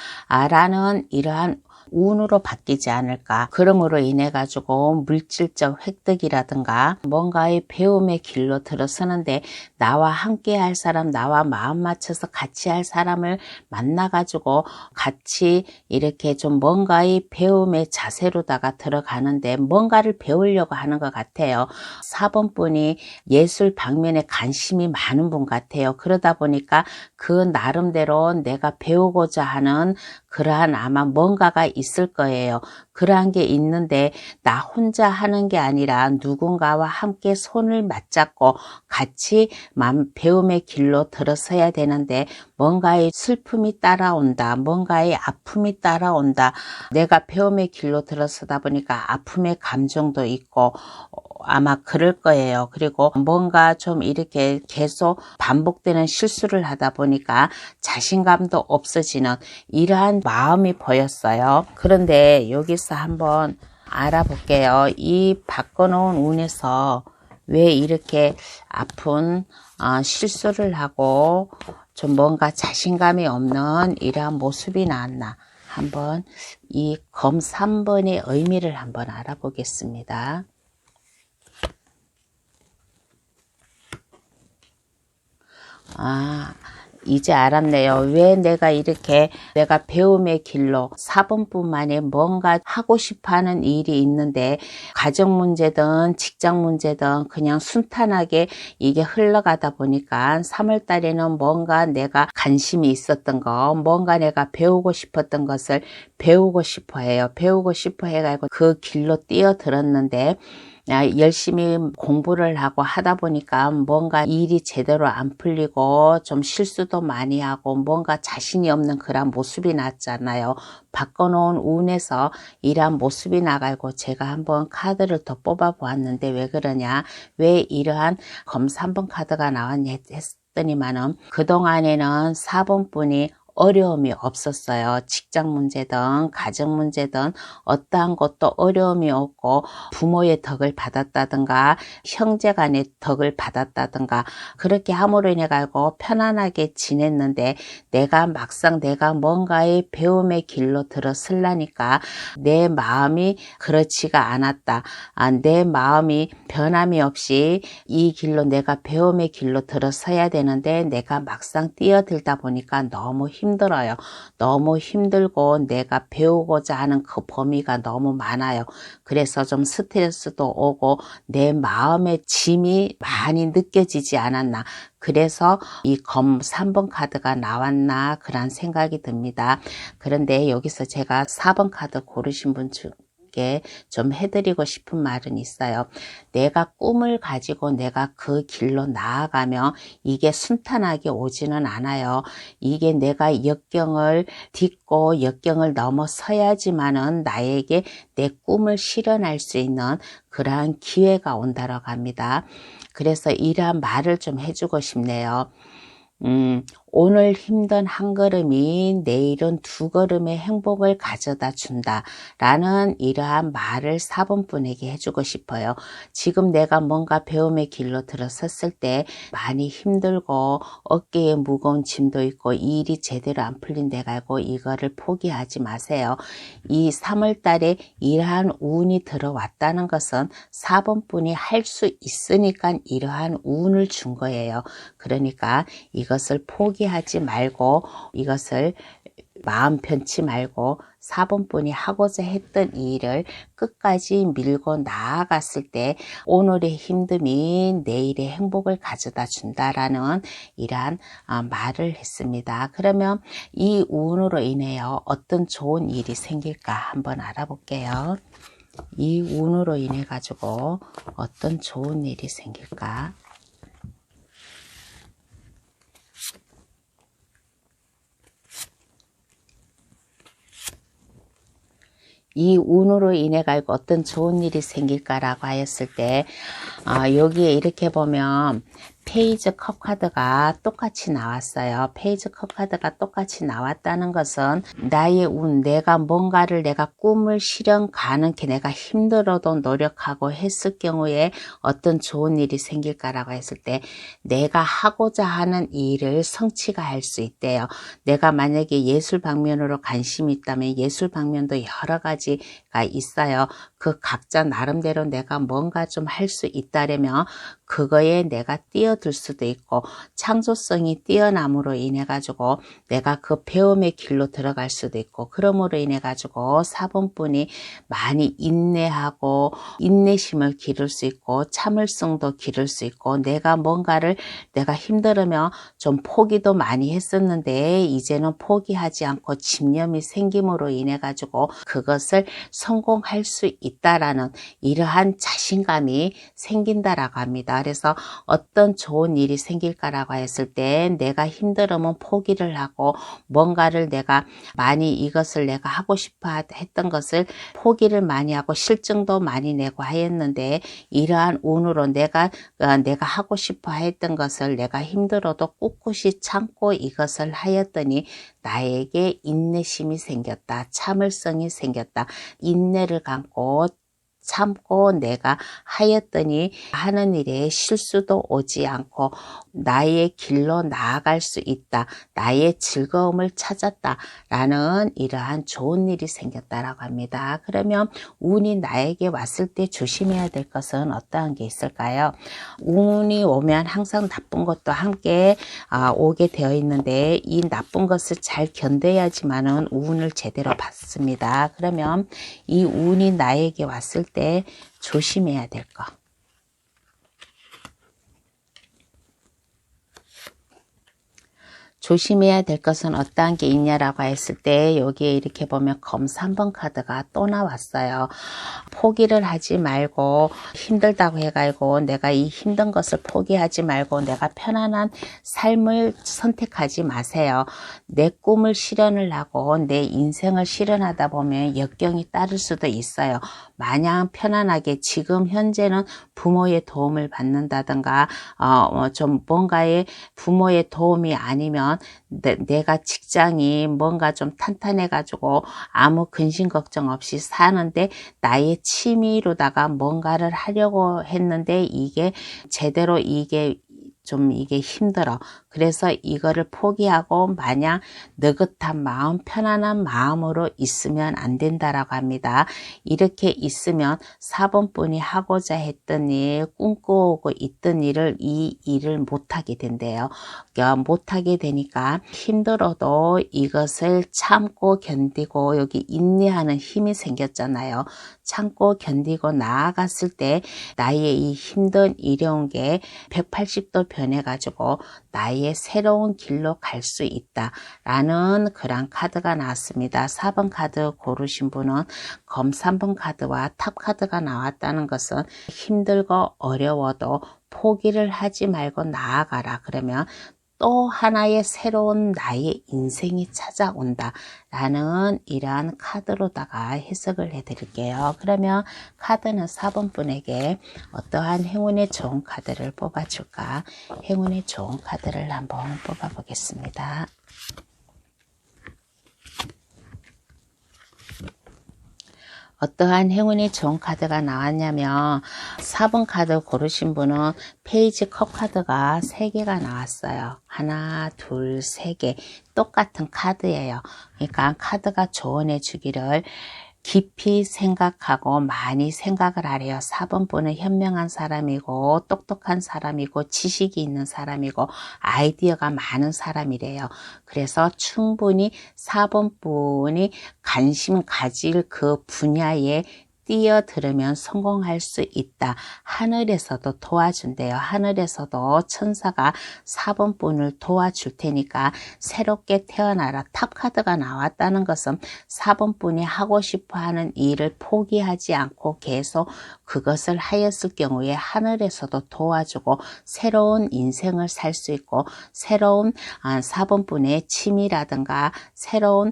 라는 이러한 운으로 바뀌지 않을까. 그러므로 인해 가지고 물질적 획득이라든가 뭔가의 배움의 길로 들어서는데 나와 함께 할 사람, 나와 마음 맞춰서 같이 할 사람을 만나 가지고 같이 이렇게 좀 뭔가의 배움의 자세로다가 들어가는데 뭔가를 배우려고 하는 것 같아요. 4번 분이 예술 방면에 관심이 많은 분 같아요. 그러다 보니까 그 나름대로 내가 배우고자 하는 그러한 아마 뭔가가 있을 거예요. 그러한 게 있는데 나 혼자 하는 게 아니라 누군가와 함께 손을 맞잡고 같이 배움의 길로 들어서야 되는데 뭔가의 슬픔이 따라온다. 뭔가의 아픔이 따라온다. 내가 배움의 길로 들어서다 보니까 아픔의 감정도 있고 아마 그럴 거예요. 그리고 뭔가 좀 이렇게 계속 반복되는 실수를 하다 보니까 자신감도 없어지는 이러한 마음이 보였어요. 그런데 여기서 한번 알아볼게요. 이 바꿔놓은 운에서 왜 이렇게 아픈 실수를 하고 좀 뭔가 자신감이 없는 이러한 모습이 나왔나 한번 이 검 3번의 의미를 한번 알아보겠습니다. 이제 알았네요. 왜 내가 이렇게 내가 배움의 길로 4번뿐만이 뭔가 하고 싶어하는 일이 있는데 가정 문제든 직장 문제든 그냥 순탄하게 이게 흘러가다 보니까 3월 달에는 뭔가 내가 관심이 있었던 거, 뭔가 내가 배우고 싶었던 것을 배우고 싶어 해요. 배우고 싶어 해가지고 그 길로 뛰어들었는데 열심히 공부를 하고 하다 보니까 뭔가 일이 제대로 안 풀리고 좀 실수도 많이 하고 뭔가 자신이 없는 그런 모습이 났잖아요. 바꿔놓은 운에서 이러한 모습이 나가고 제가 한번 카드를 더 뽑아 보았는데 왜 그러냐, 왜 이러한 검 3번 카드가 나왔냐 했더니만은 그동안에는 4번 분이 어려움이 없었어요. 직장 문제든 가정 문제든 어떠한 것도 어려움이 없고 부모의 덕을 받았다든가 형제 간의 덕을 받았다든가 그렇게 함으로 인해 가지고 편안하게 지냈는데 내가 막상 내가 뭔가의 배움의 길로 들어서려니까 내 마음이 그렇지가 않았다. 내 마음이 변함이 없이 이 길로 내가 배움의 길로 들어서야 되는데 내가 막상 뛰어들다 보니까 너무 힘들어요. 너무 힘들고 내가 배우고자 하는 그 범위가 너무 많아요. 그래서 좀 스트레스도 오고 내 마음의 짐이 많이 느껴지지 않았나. 그래서 이 검 3번 카드가 나왔나 그런 생각이 듭니다. 그런데 여기서 제가 4번 카드 고르신 분 중에 좀 해드리고 싶은 말은 있어요. 내가 꿈을 가지고 내가 그 길로 나아가면 이게 순탄하게 오지는 않아요. 이게 내가 역경을 딛고 역경을 넘어서야지만은 나에게 내 꿈을 실현할 수 있는 그러한 기회가 온다고 합니다. 그래서 이러한 말을 좀 해주고 싶네요. 오늘 힘든 한 걸음이 내일은 두 걸음의 행복을 가져다 준다 라는 이러한 말을 4번 분에게 해주고 싶어요. 지금 내가 뭔가 배움의 길로 들어섰을 때 많이 힘들고 어깨에 무거운 짐도 있고 일이 제대로 안 풀린 데가 있고 이거를 포기하지 마세요. 이 3월 달에 이러한 운이 들어왔다는 것은 4번 분이 할 수 있으니까 이러한 운을 준 거예요. 그러니까 이것을 포기하지 말고 이것을 마음 편치 말고 4번 분이 하고자 했던 일을 끝까지 밀고 나아갔을 때 오늘의 힘듦이 내일의 행복을 가져다 준다라는 이러한 말을 했습니다. 그러면 이 운으로 인해요 어떤 좋은 일이 생길까 한번 알아볼게요. 이 운으로 인해 가지고 어떤 좋은 일이 생길까? 이 운으로 인해 가지고 어떤 좋은 일이 생길까라고 하였을 때 여기에 이렇게 보면 페이지 컵 카드가 똑같이 나왔어요. 페이지 컵 카드가 똑같이 나왔다는 것은 나의 운, 내가 뭔가를 내가 꿈을 실현 가능케 내가 힘들어도 노력하고 했을 경우에 어떤 좋은 일이 생길까라고 했을 때 내가 하고자 하는 일을 성취가 할 수 있대요. 내가 만약에 예술 방면으로 관심이 있다면 예술 방면도 여러 가지가 있어요. 그 각자 나름대로 내가 뭔가 좀 할 수 있다라면 그거에 내가 뛰어들 수도 있고 창조성이 뛰어남으로 인해 가지고 내가 그 배움의 길로 들어갈 수도 있고 그러므로 인해 가지고 4번 분이 많이 인내하고 인내심을 기를 수 있고 참을성도 기를 수 있고 내가 뭔가를 내가 힘들으면 좀 포기도 많이 했었는데 이제는 포기하지 않고 집념이 생김으로 인해 가지고 그것을 성공할 수 있다라는 이러한 자신감이 생긴다라고 합니다. 그래서 어떤 좋은 일이 생길까라고 했을 때 내가 힘들으면 포기를 하고 뭔가를 내가 많이 이것을 내가 하고 싶어 했던 것을 포기를 많이 하고 실증도 많이 내고 하였는데 이러한 운으로 내가 하고 싶어 했던 것을 내가 힘들어도 꿋꿋이 참고 이것을 하였더니 나에게 인내심이 생겼다. 참을성이 생겼다. 인내를 갖고 참고 내가 하였더니 하는 일에 실수도 오지 않고 나의 길로 나아갈 수 있다. 나의 즐거움을 찾았다. 라는 이러한 좋은 일이 생겼다라고 합니다. 그러면 운이 나에게 왔을 때 조심해야 될 것은 어떠한 게 있을까요? 운이 오면 항상 나쁜 것도 함께 오게 되어 있는데 이 나쁜 것을 잘 견뎌야지만은 운을 제대로 받습니다. 그러면 이 운이 나에게 왔을 때 조심해야 될 것. 조심해야 될 것은 어떠한 게 있냐라고 했을 때 여기에 이렇게 보면 검 3번 카드가 또 나왔어요. 포기를 하지 말고 힘들다고 해가지고 내가 이 힘든 것을 포기하지 말고 내가 편안한 삶을 선택하지 마세요. 내 꿈을 실현을 하고 내 인생을 실현하다 보면 역경이 따를 수도 있어요. 마냥 편안하게 지금 현재는 부모의 도움을 받는다든가 좀 뭔가의 부모의 도움이 아니면 내가 직장이 뭔가 좀 탄탄해 가지고 아무 근심 걱정 없이 사는데 나의 취미로다가 뭔가를 하려고 했는데 이게 제대로 이게 힘들어. 그래서 이거를 포기하고 마냥 느긋한 마음, 편안한 마음으로 있으면 안 된다라고 합니다. 이렇게 있으면 4번 분이 하고자 했던 일, 꿈꾸고 있던 일을 이 일을 못하게 된대요. 못하게 되니까 힘들어도 이것을 참고 견디고 여기 인내하는 힘이 생겼잖아요. 참고 견디고 나아갔을 때 나의 이 힘든 이려운 게 180도 변해가지고 나의 새로운 길로 갈 수 있다 라는 그런 카드가 나왔습니다. 4번 카드 고르신 분은 검 3번 카드와 탑 카드가 나왔다는 것은 힘들고 어려워도 포기를 하지 말고 나아가라. 그러면 또 하나의 새로운 나의 인생이 찾아온다 라는 이러한 카드로다가 해석을 해 드릴게요. 그러면 카드는 4번 분에게 어떠한 행운의 좋은 카드를 뽑아줄까? 행운의 좋은 카드를 한번 뽑아 보겠습니다. 어떠한 행운이 좋은 카드가 나왔냐면 4번 카드 고르신 분은 페이지 컵 카드가 3개가 나왔어요. 하나, 둘, 3개 똑같은 카드예요. 그러니까 카드가 조언해 주기를 깊이 생각하고 많이 생각을 하래요. 4번 분은 현명한 사람이고 똑똑한 사람이고 지식이 있는 사람이고 아이디어가 많은 사람이래요. 그래서 충분히 4번 분이 관심 가질 그 분야에 뛰어들으면 성공할 수 있다. 하늘에서도 도와준대요. 하늘에서도 천사가 4번 분을 도와줄 테니까 새롭게 태어나라. 탑카드가 나왔다는 것은 4번 분이 하고 싶어하는 일을 포기하지 않고 계속 그것을 하였을 경우에 하늘에서도 도와주고 새로운 인생을 살 수 있고 새로운 4번 분의 취미라든가 새로운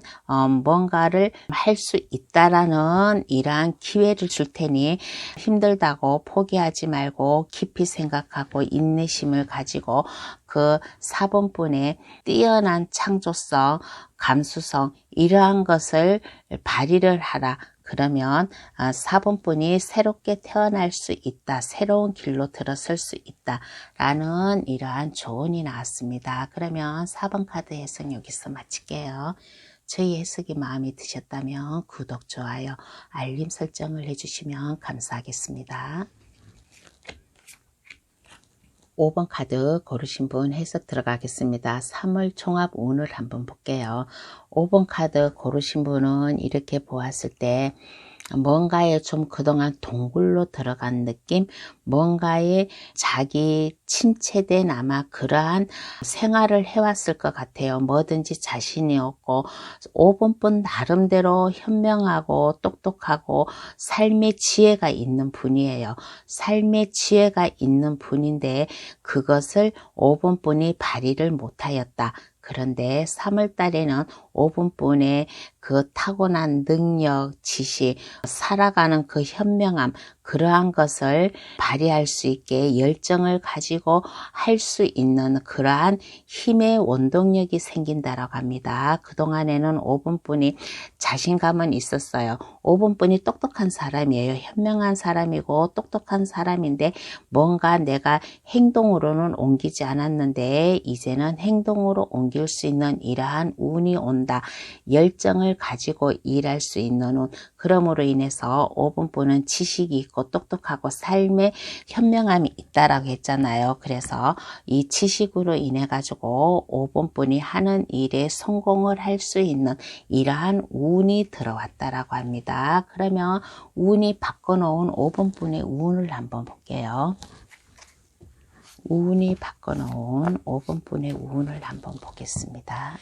뭔가를 할 수 있다라는 이러한 기회를 줄 테니 힘들다고 포기하지 말고 깊이 생각하고 인내심을 가지고 그 4번 분의 뛰어난 창조성, 감수성 이러한 것을 발휘를 하라. 그러면 4번 분이 새롭게 태어날 수 있다. 새로운 길로 들어설 수 있다. 라는 이러한 조언이 나왔습니다. 그러면 4번 카드 해석 여기서 마칠게요. 저희 해석이 마음에 드셨다면 구독, 좋아요, 알림 설정을 해주시면 감사하겠습니다. 5번 카드 고르신 분 해석 들어가겠습니다. 3월 종합 운을 한번 볼게요. 5번 카드 고르신 분은 이렇게 보았을 때 뭔가에 좀 그동안 동굴로 들어간 느낌, 뭔가에 자기 침체된 아마 그러한 생활을 해왔을 것 같아요. 뭐든지 자신이 없고 5번 분 나름대로 현명하고 똑똑하고 삶의 지혜가 있는 분이에요. 삶의 지혜가 있는 분인데 그것을 5번 분이 발휘를 못하였다. 그런데 3월 달에는 5번 분의 그 타고난 능력, 지식, 살아가는 그 현명함, 그러한 것을 발휘할 수 있게 열정을 가지고 할 수 있는 그러한 힘의 원동력이 생긴다라고 합니다. 그동안에는 5번분이 자신감은 있었어요. 5번분이 똑똑한 사람이에요. 현명한 사람이고 똑똑한 사람인데 뭔가 내가 행동으로는 옮기지 않았는데 이제는 행동으로 옮길 수 있는 이러한 운이 온다. 열정을 가지고 일할 수 있는 운. 그러므로 인해서 5번분은 지식이 있고 똑똑하고 삶에 현명함이 있다라고 했잖아요. 그래서 이 지식으로 인해 가지고 5번분이 하는 일에 성공을 할 수 있는 이러한 운이 들어왔다라고 합니다. 그러면 운이 바꿔놓은 5번분의 운을 한번 볼게요. 운이 바꿔놓은 5번분의 운을 한번 보겠습니다.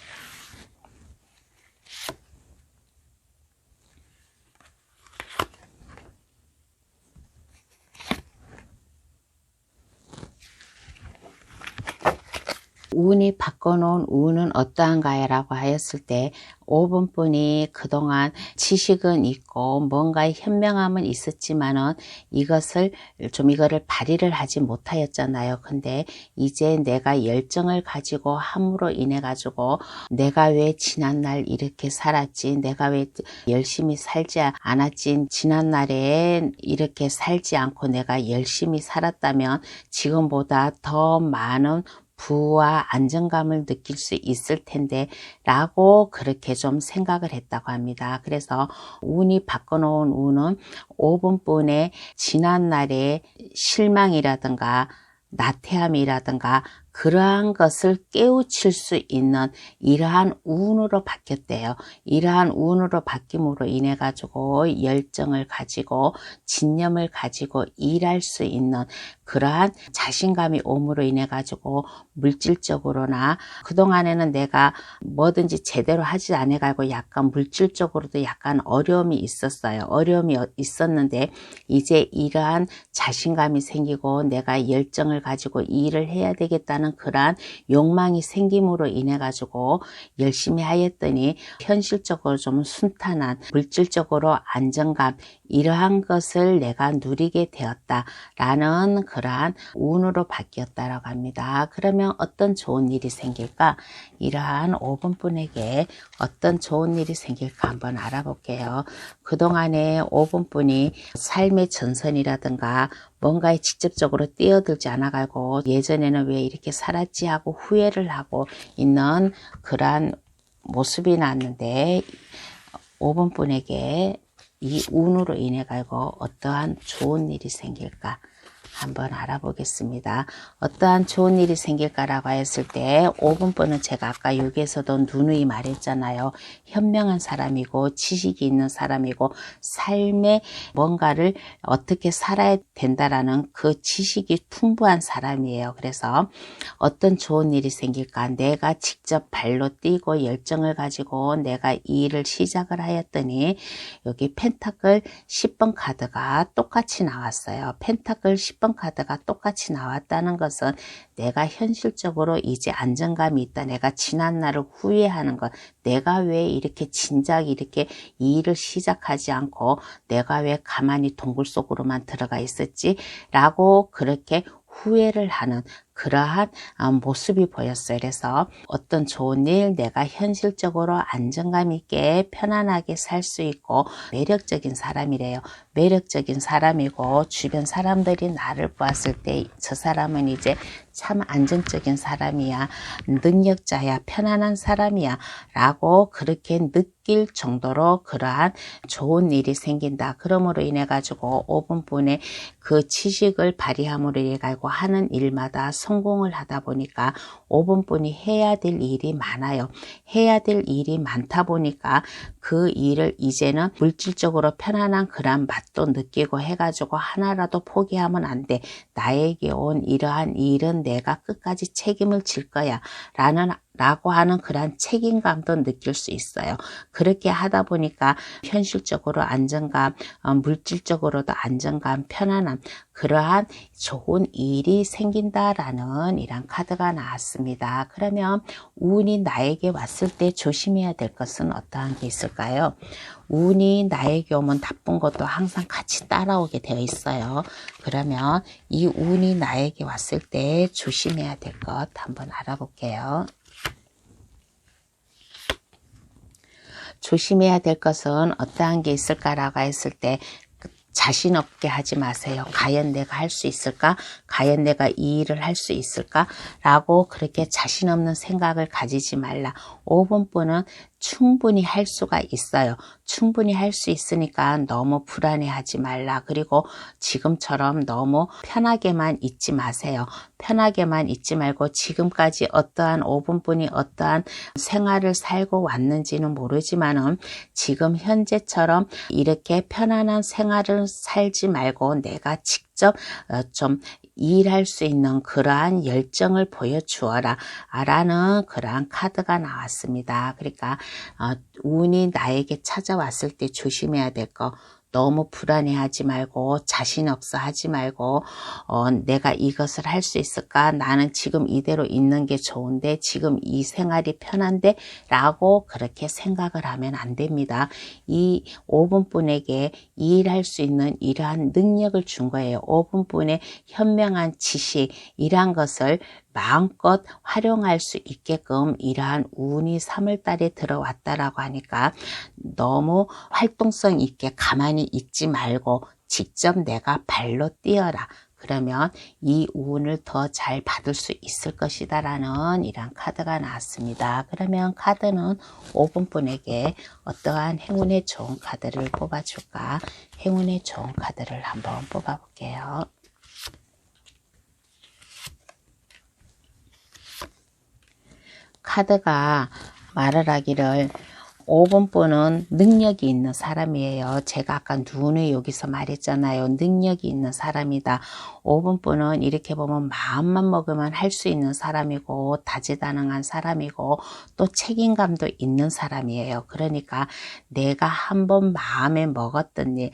운이 바꿔놓은 운은 어떠한가요? 라고 하였을 때 5번분이 그동안 지식은 있고 뭔가의 현명함은 있었지만은 이거를 발휘를 하지 못하였잖아요. 근데 이제 내가 열정을 가지고 함으로 인해 가지고 내가 왜 지난날 이렇게 살았지? 내가 왜 열심히 살지 않았지? 지난날에 이렇게 살지 않고 내가 열심히 살았다면 지금보다 더 많은 부와 안정감을 느낄 수 있을 텐데 라고 그렇게 좀 생각을 했다고 합니다. 그래서 운이 바꿔놓은 운은 5번분의 지난날의 실망이라든가 나태함이라든가 그러한 것을 깨우칠 수 있는 이러한 운으로 바뀌었대요. 이러한 운으로 바뀜으로 인해 가지고 열정을 가지고 진념을 가지고 일할 수 있는 그러한 자신감이 옴으로 인해 가지고 물질적으로나 그동안에는 내가 뭐든지 제대로 하지 않아 가지고 약간 물질적으로도 약간 어려움이 있었어요. 어려움이 있었는데 이제 이러한 자신감이 생기고 내가 열정을 가지고 일을 해야 되겠다는 그러한 욕망이 생김으로 인해 가지고 열심히 하였더니 현실적으로 좀 순탄한 물질적으로 안정감 이러한 것을 내가 누리게 되었다라는 그러한 운으로 바뀌었다라고 합니다. 그러면 어떤 좋은 일이 생길까? 이러한 5번분에게 어떤 좋은 일이 생길까 한번 알아볼게요. 그동안에 5번분이 삶의 전선이라든가 뭔가에 직접적으로 뛰어들지 않아가고 예전에는 왜 이렇게 살았지 하고 후회를 하고 있는 그러한 모습이 나왔는데 5번분에게 이 운으로 인해 가지고 어떠한 좋은 일이 생길까 한번 알아보겠습니다. 어떠한 좋은 일이 생길까라고 했을 때 5번분은 제가 아까 여기에서도 누누이 말했잖아요. 현명한 사람이고 지식이 있는 사람이고 삶에 뭔가를 어떻게 살아야 된다라는 그 지식이 풍부한 사람이에요. 그래서 어떤 좋은 일이 생길까? 내가 직접 발로 뛰고 열정을 가지고 내가 이 일을 시작을 하였더니 여기 펜타클 10번 카드가 똑같이 나왔어요. 펜타클 10번 카드가 똑같이 나왔다는 것은 내가 현실적으로 이제 안정감이 있다. 내가 지난날을 후회하는 것. 내가 왜 이렇게 진작 이렇게 이 일을 시작하지 않고 내가 왜 가만히 동굴 속으로만 들어가 있었지? 라고 그렇게 후회를 하는 그러한 모습이 보였어요. 그래서 어떤 좋은 일, 내가 현실적으로 안정감 있게 편안하게 살 수 있고 매력적인 사람이래요. 매력적인 사람이고 주변 사람들이 나를 보았을 때 저 사람은 이제 참 안정적인 사람이야, 능력자야, 편안한 사람이야 라고 그렇게 느낄 정도로 그러한 좋은 일이 생긴다. 그러므로 인해 가지고 5번분의 그 지식을 발휘함으로 인해 가지고 하는 일마다 성공을 하다 보니까 5번분이 해야 될 일이 많아요. 해야 될 일이 많다 보니까 그 일을 이제는 물질적으로 편안한 그런 맛도 느끼고 해가지고 하나라도 포기하면 안 돼. 나에게 온 이러한 일은 내가 끝까지 책임을 질 거야 라는 라고 하는 그런 책임감도 느낄 수 있어요. 그렇게 하다 보니까 현실적으로 안정감, 물질적으로도 안정감, 편안함, 그러한 좋은 일이 생긴다라는 이런 카드가 나왔습니다. 그러면 운이 나에게 왔을 때 조심해야 될 것은 어떠한 게 있을까요? 운이 나에게 오면 나쁜 것도 항상 같이 따라오게 되어 있어요. 그러면 이 운이 나에게 왔을 때 조심해야 될 것 한번 알아볼게요. 조심해야 될 것은 어떠한 게 있을까라고 했을 때 자신 없게 하지 마세요. 과연 내가 할 수 있을까? 과연 내가 이 일을 할 수 있을까? 라고 그렇게 자신 없는 생각을 가지지 말라. 5번분은 충분히 할 수가 있어요. 충분히 할 수 있으니까 너무 불안해하지 말라. 그리고 지금처럼 너무 편하게만 있지 마세요. 편하게만 있지 말고 지금까지 어떠한 5번분이 어떠한 생활을 살고 왔는지는 모르지만은 지금 현재처럼 이렇게 편안한 생활을 살지 말고 내가 직접 좀 일할 수 있는 그러한 열정을 보여주어라 라는 그러한 카드가 나왔습니다. 그러니까 운이 나에게 찾아왔을 때 조심해야 될 거, 너무 불안해하지 말고 자신 없어 하지 말고 내가 이것을 할 수 있을까? 나는 지금 이대로 있는 게 좋은데 지금 이 생활이 편한데 라고 그렇게 생각을 하면 안 됩니다. 이 5번분에게 일할 수 있는 이러한 능력을 준 거예요. 5번분의 현명한 지식 이러한 것을 마음껏 활용할 수 있게끔 이러한 운이 3월달에 들어왔다라고 하니까 너무 활동성 있게 가만히 있지 말고 직접 내가 발로 뛰어라. 그러면 이 운을 더 잘 받을 수 있을 것이다 라는 이런 카드가 나왔습니다. 그러면 카드는 5번분에게 어떠한 행운의 좋은 카드를 뽑아줄까? 행운의 좋은 카드를 한번 뽑아볼게요. 카드가 말을 하기를 5번분은 능력이 있는 사람이에요. 제가 아까 눈을 여기서 말했잖아요. 능력이 있는 사람이다. 5번분은 이렇게 보면 마음만 먹으면 할 수 있는 사람이고 다재다능한 사람이고 또 책임감도 있는 사람이에요. 그러니까 내가 한번 마음에 먹었던 일,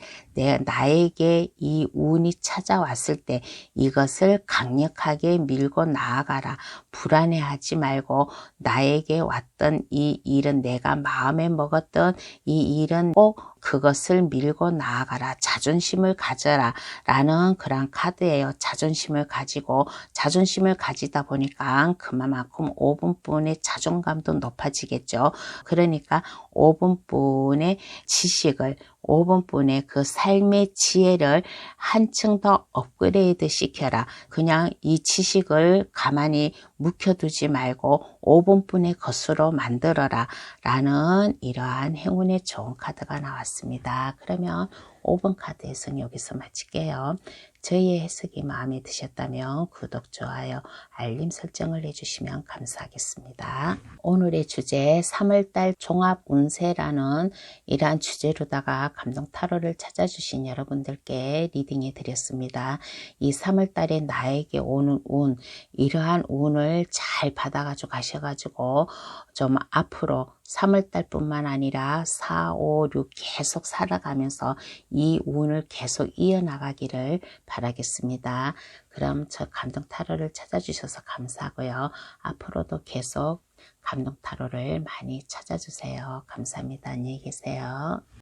나에게 이 운이 찾아왔을 때 이것을 강력하게 밀고 나아가라. 불안해하지 말고 나에게 왔던 이 일은 내가 마음에 먹었던 이 일은 꼭 그것을 밀고 나아가라. 자존심을 가져라 라는 그런 카드예요. 자존심을 가지고 자존심을 가지다 보니까 그만큼 5번분의 자존감도 높아지겠죠. 그러니까 5번분의 지식을 5번분의 그 삶의 지혜를 한층 더 업그레이드 시켜라. 그냥 이 지식을 가만히 묵혀두지 말고 5번분의 것으로 만들어라 라는 이러한 행운의 좋은 카드가 나왔습니다. 그러면 5번 카드에서는 여기서 마칠게요. 저희의 해석이 마음에 드셨다면 구독, 좋아요, 알림 설정을 해주시면 감사하겠습니다. 오늘의 주제 3월달 종합운세라는 이러한 주제로다가 감동타로를 찾아주신 여러분들께 리딩해 드렸습니다. 이 3월달에 나에게 오는 운, 이러한 운을 잘 받아가지고 가셔가지고 좀 앞으로 3월달 뿐만 아니라 4, 5, 6 계속 살아가면서 이 운을 계속 이어나가기를 바라겠습니다. 그럼 저 감동 타로를 찾아주셔서 감사하고요. 앞으로도 계속 감동 타로를 많이 찾아주세요. 감사합니다. 안녕히 계세요.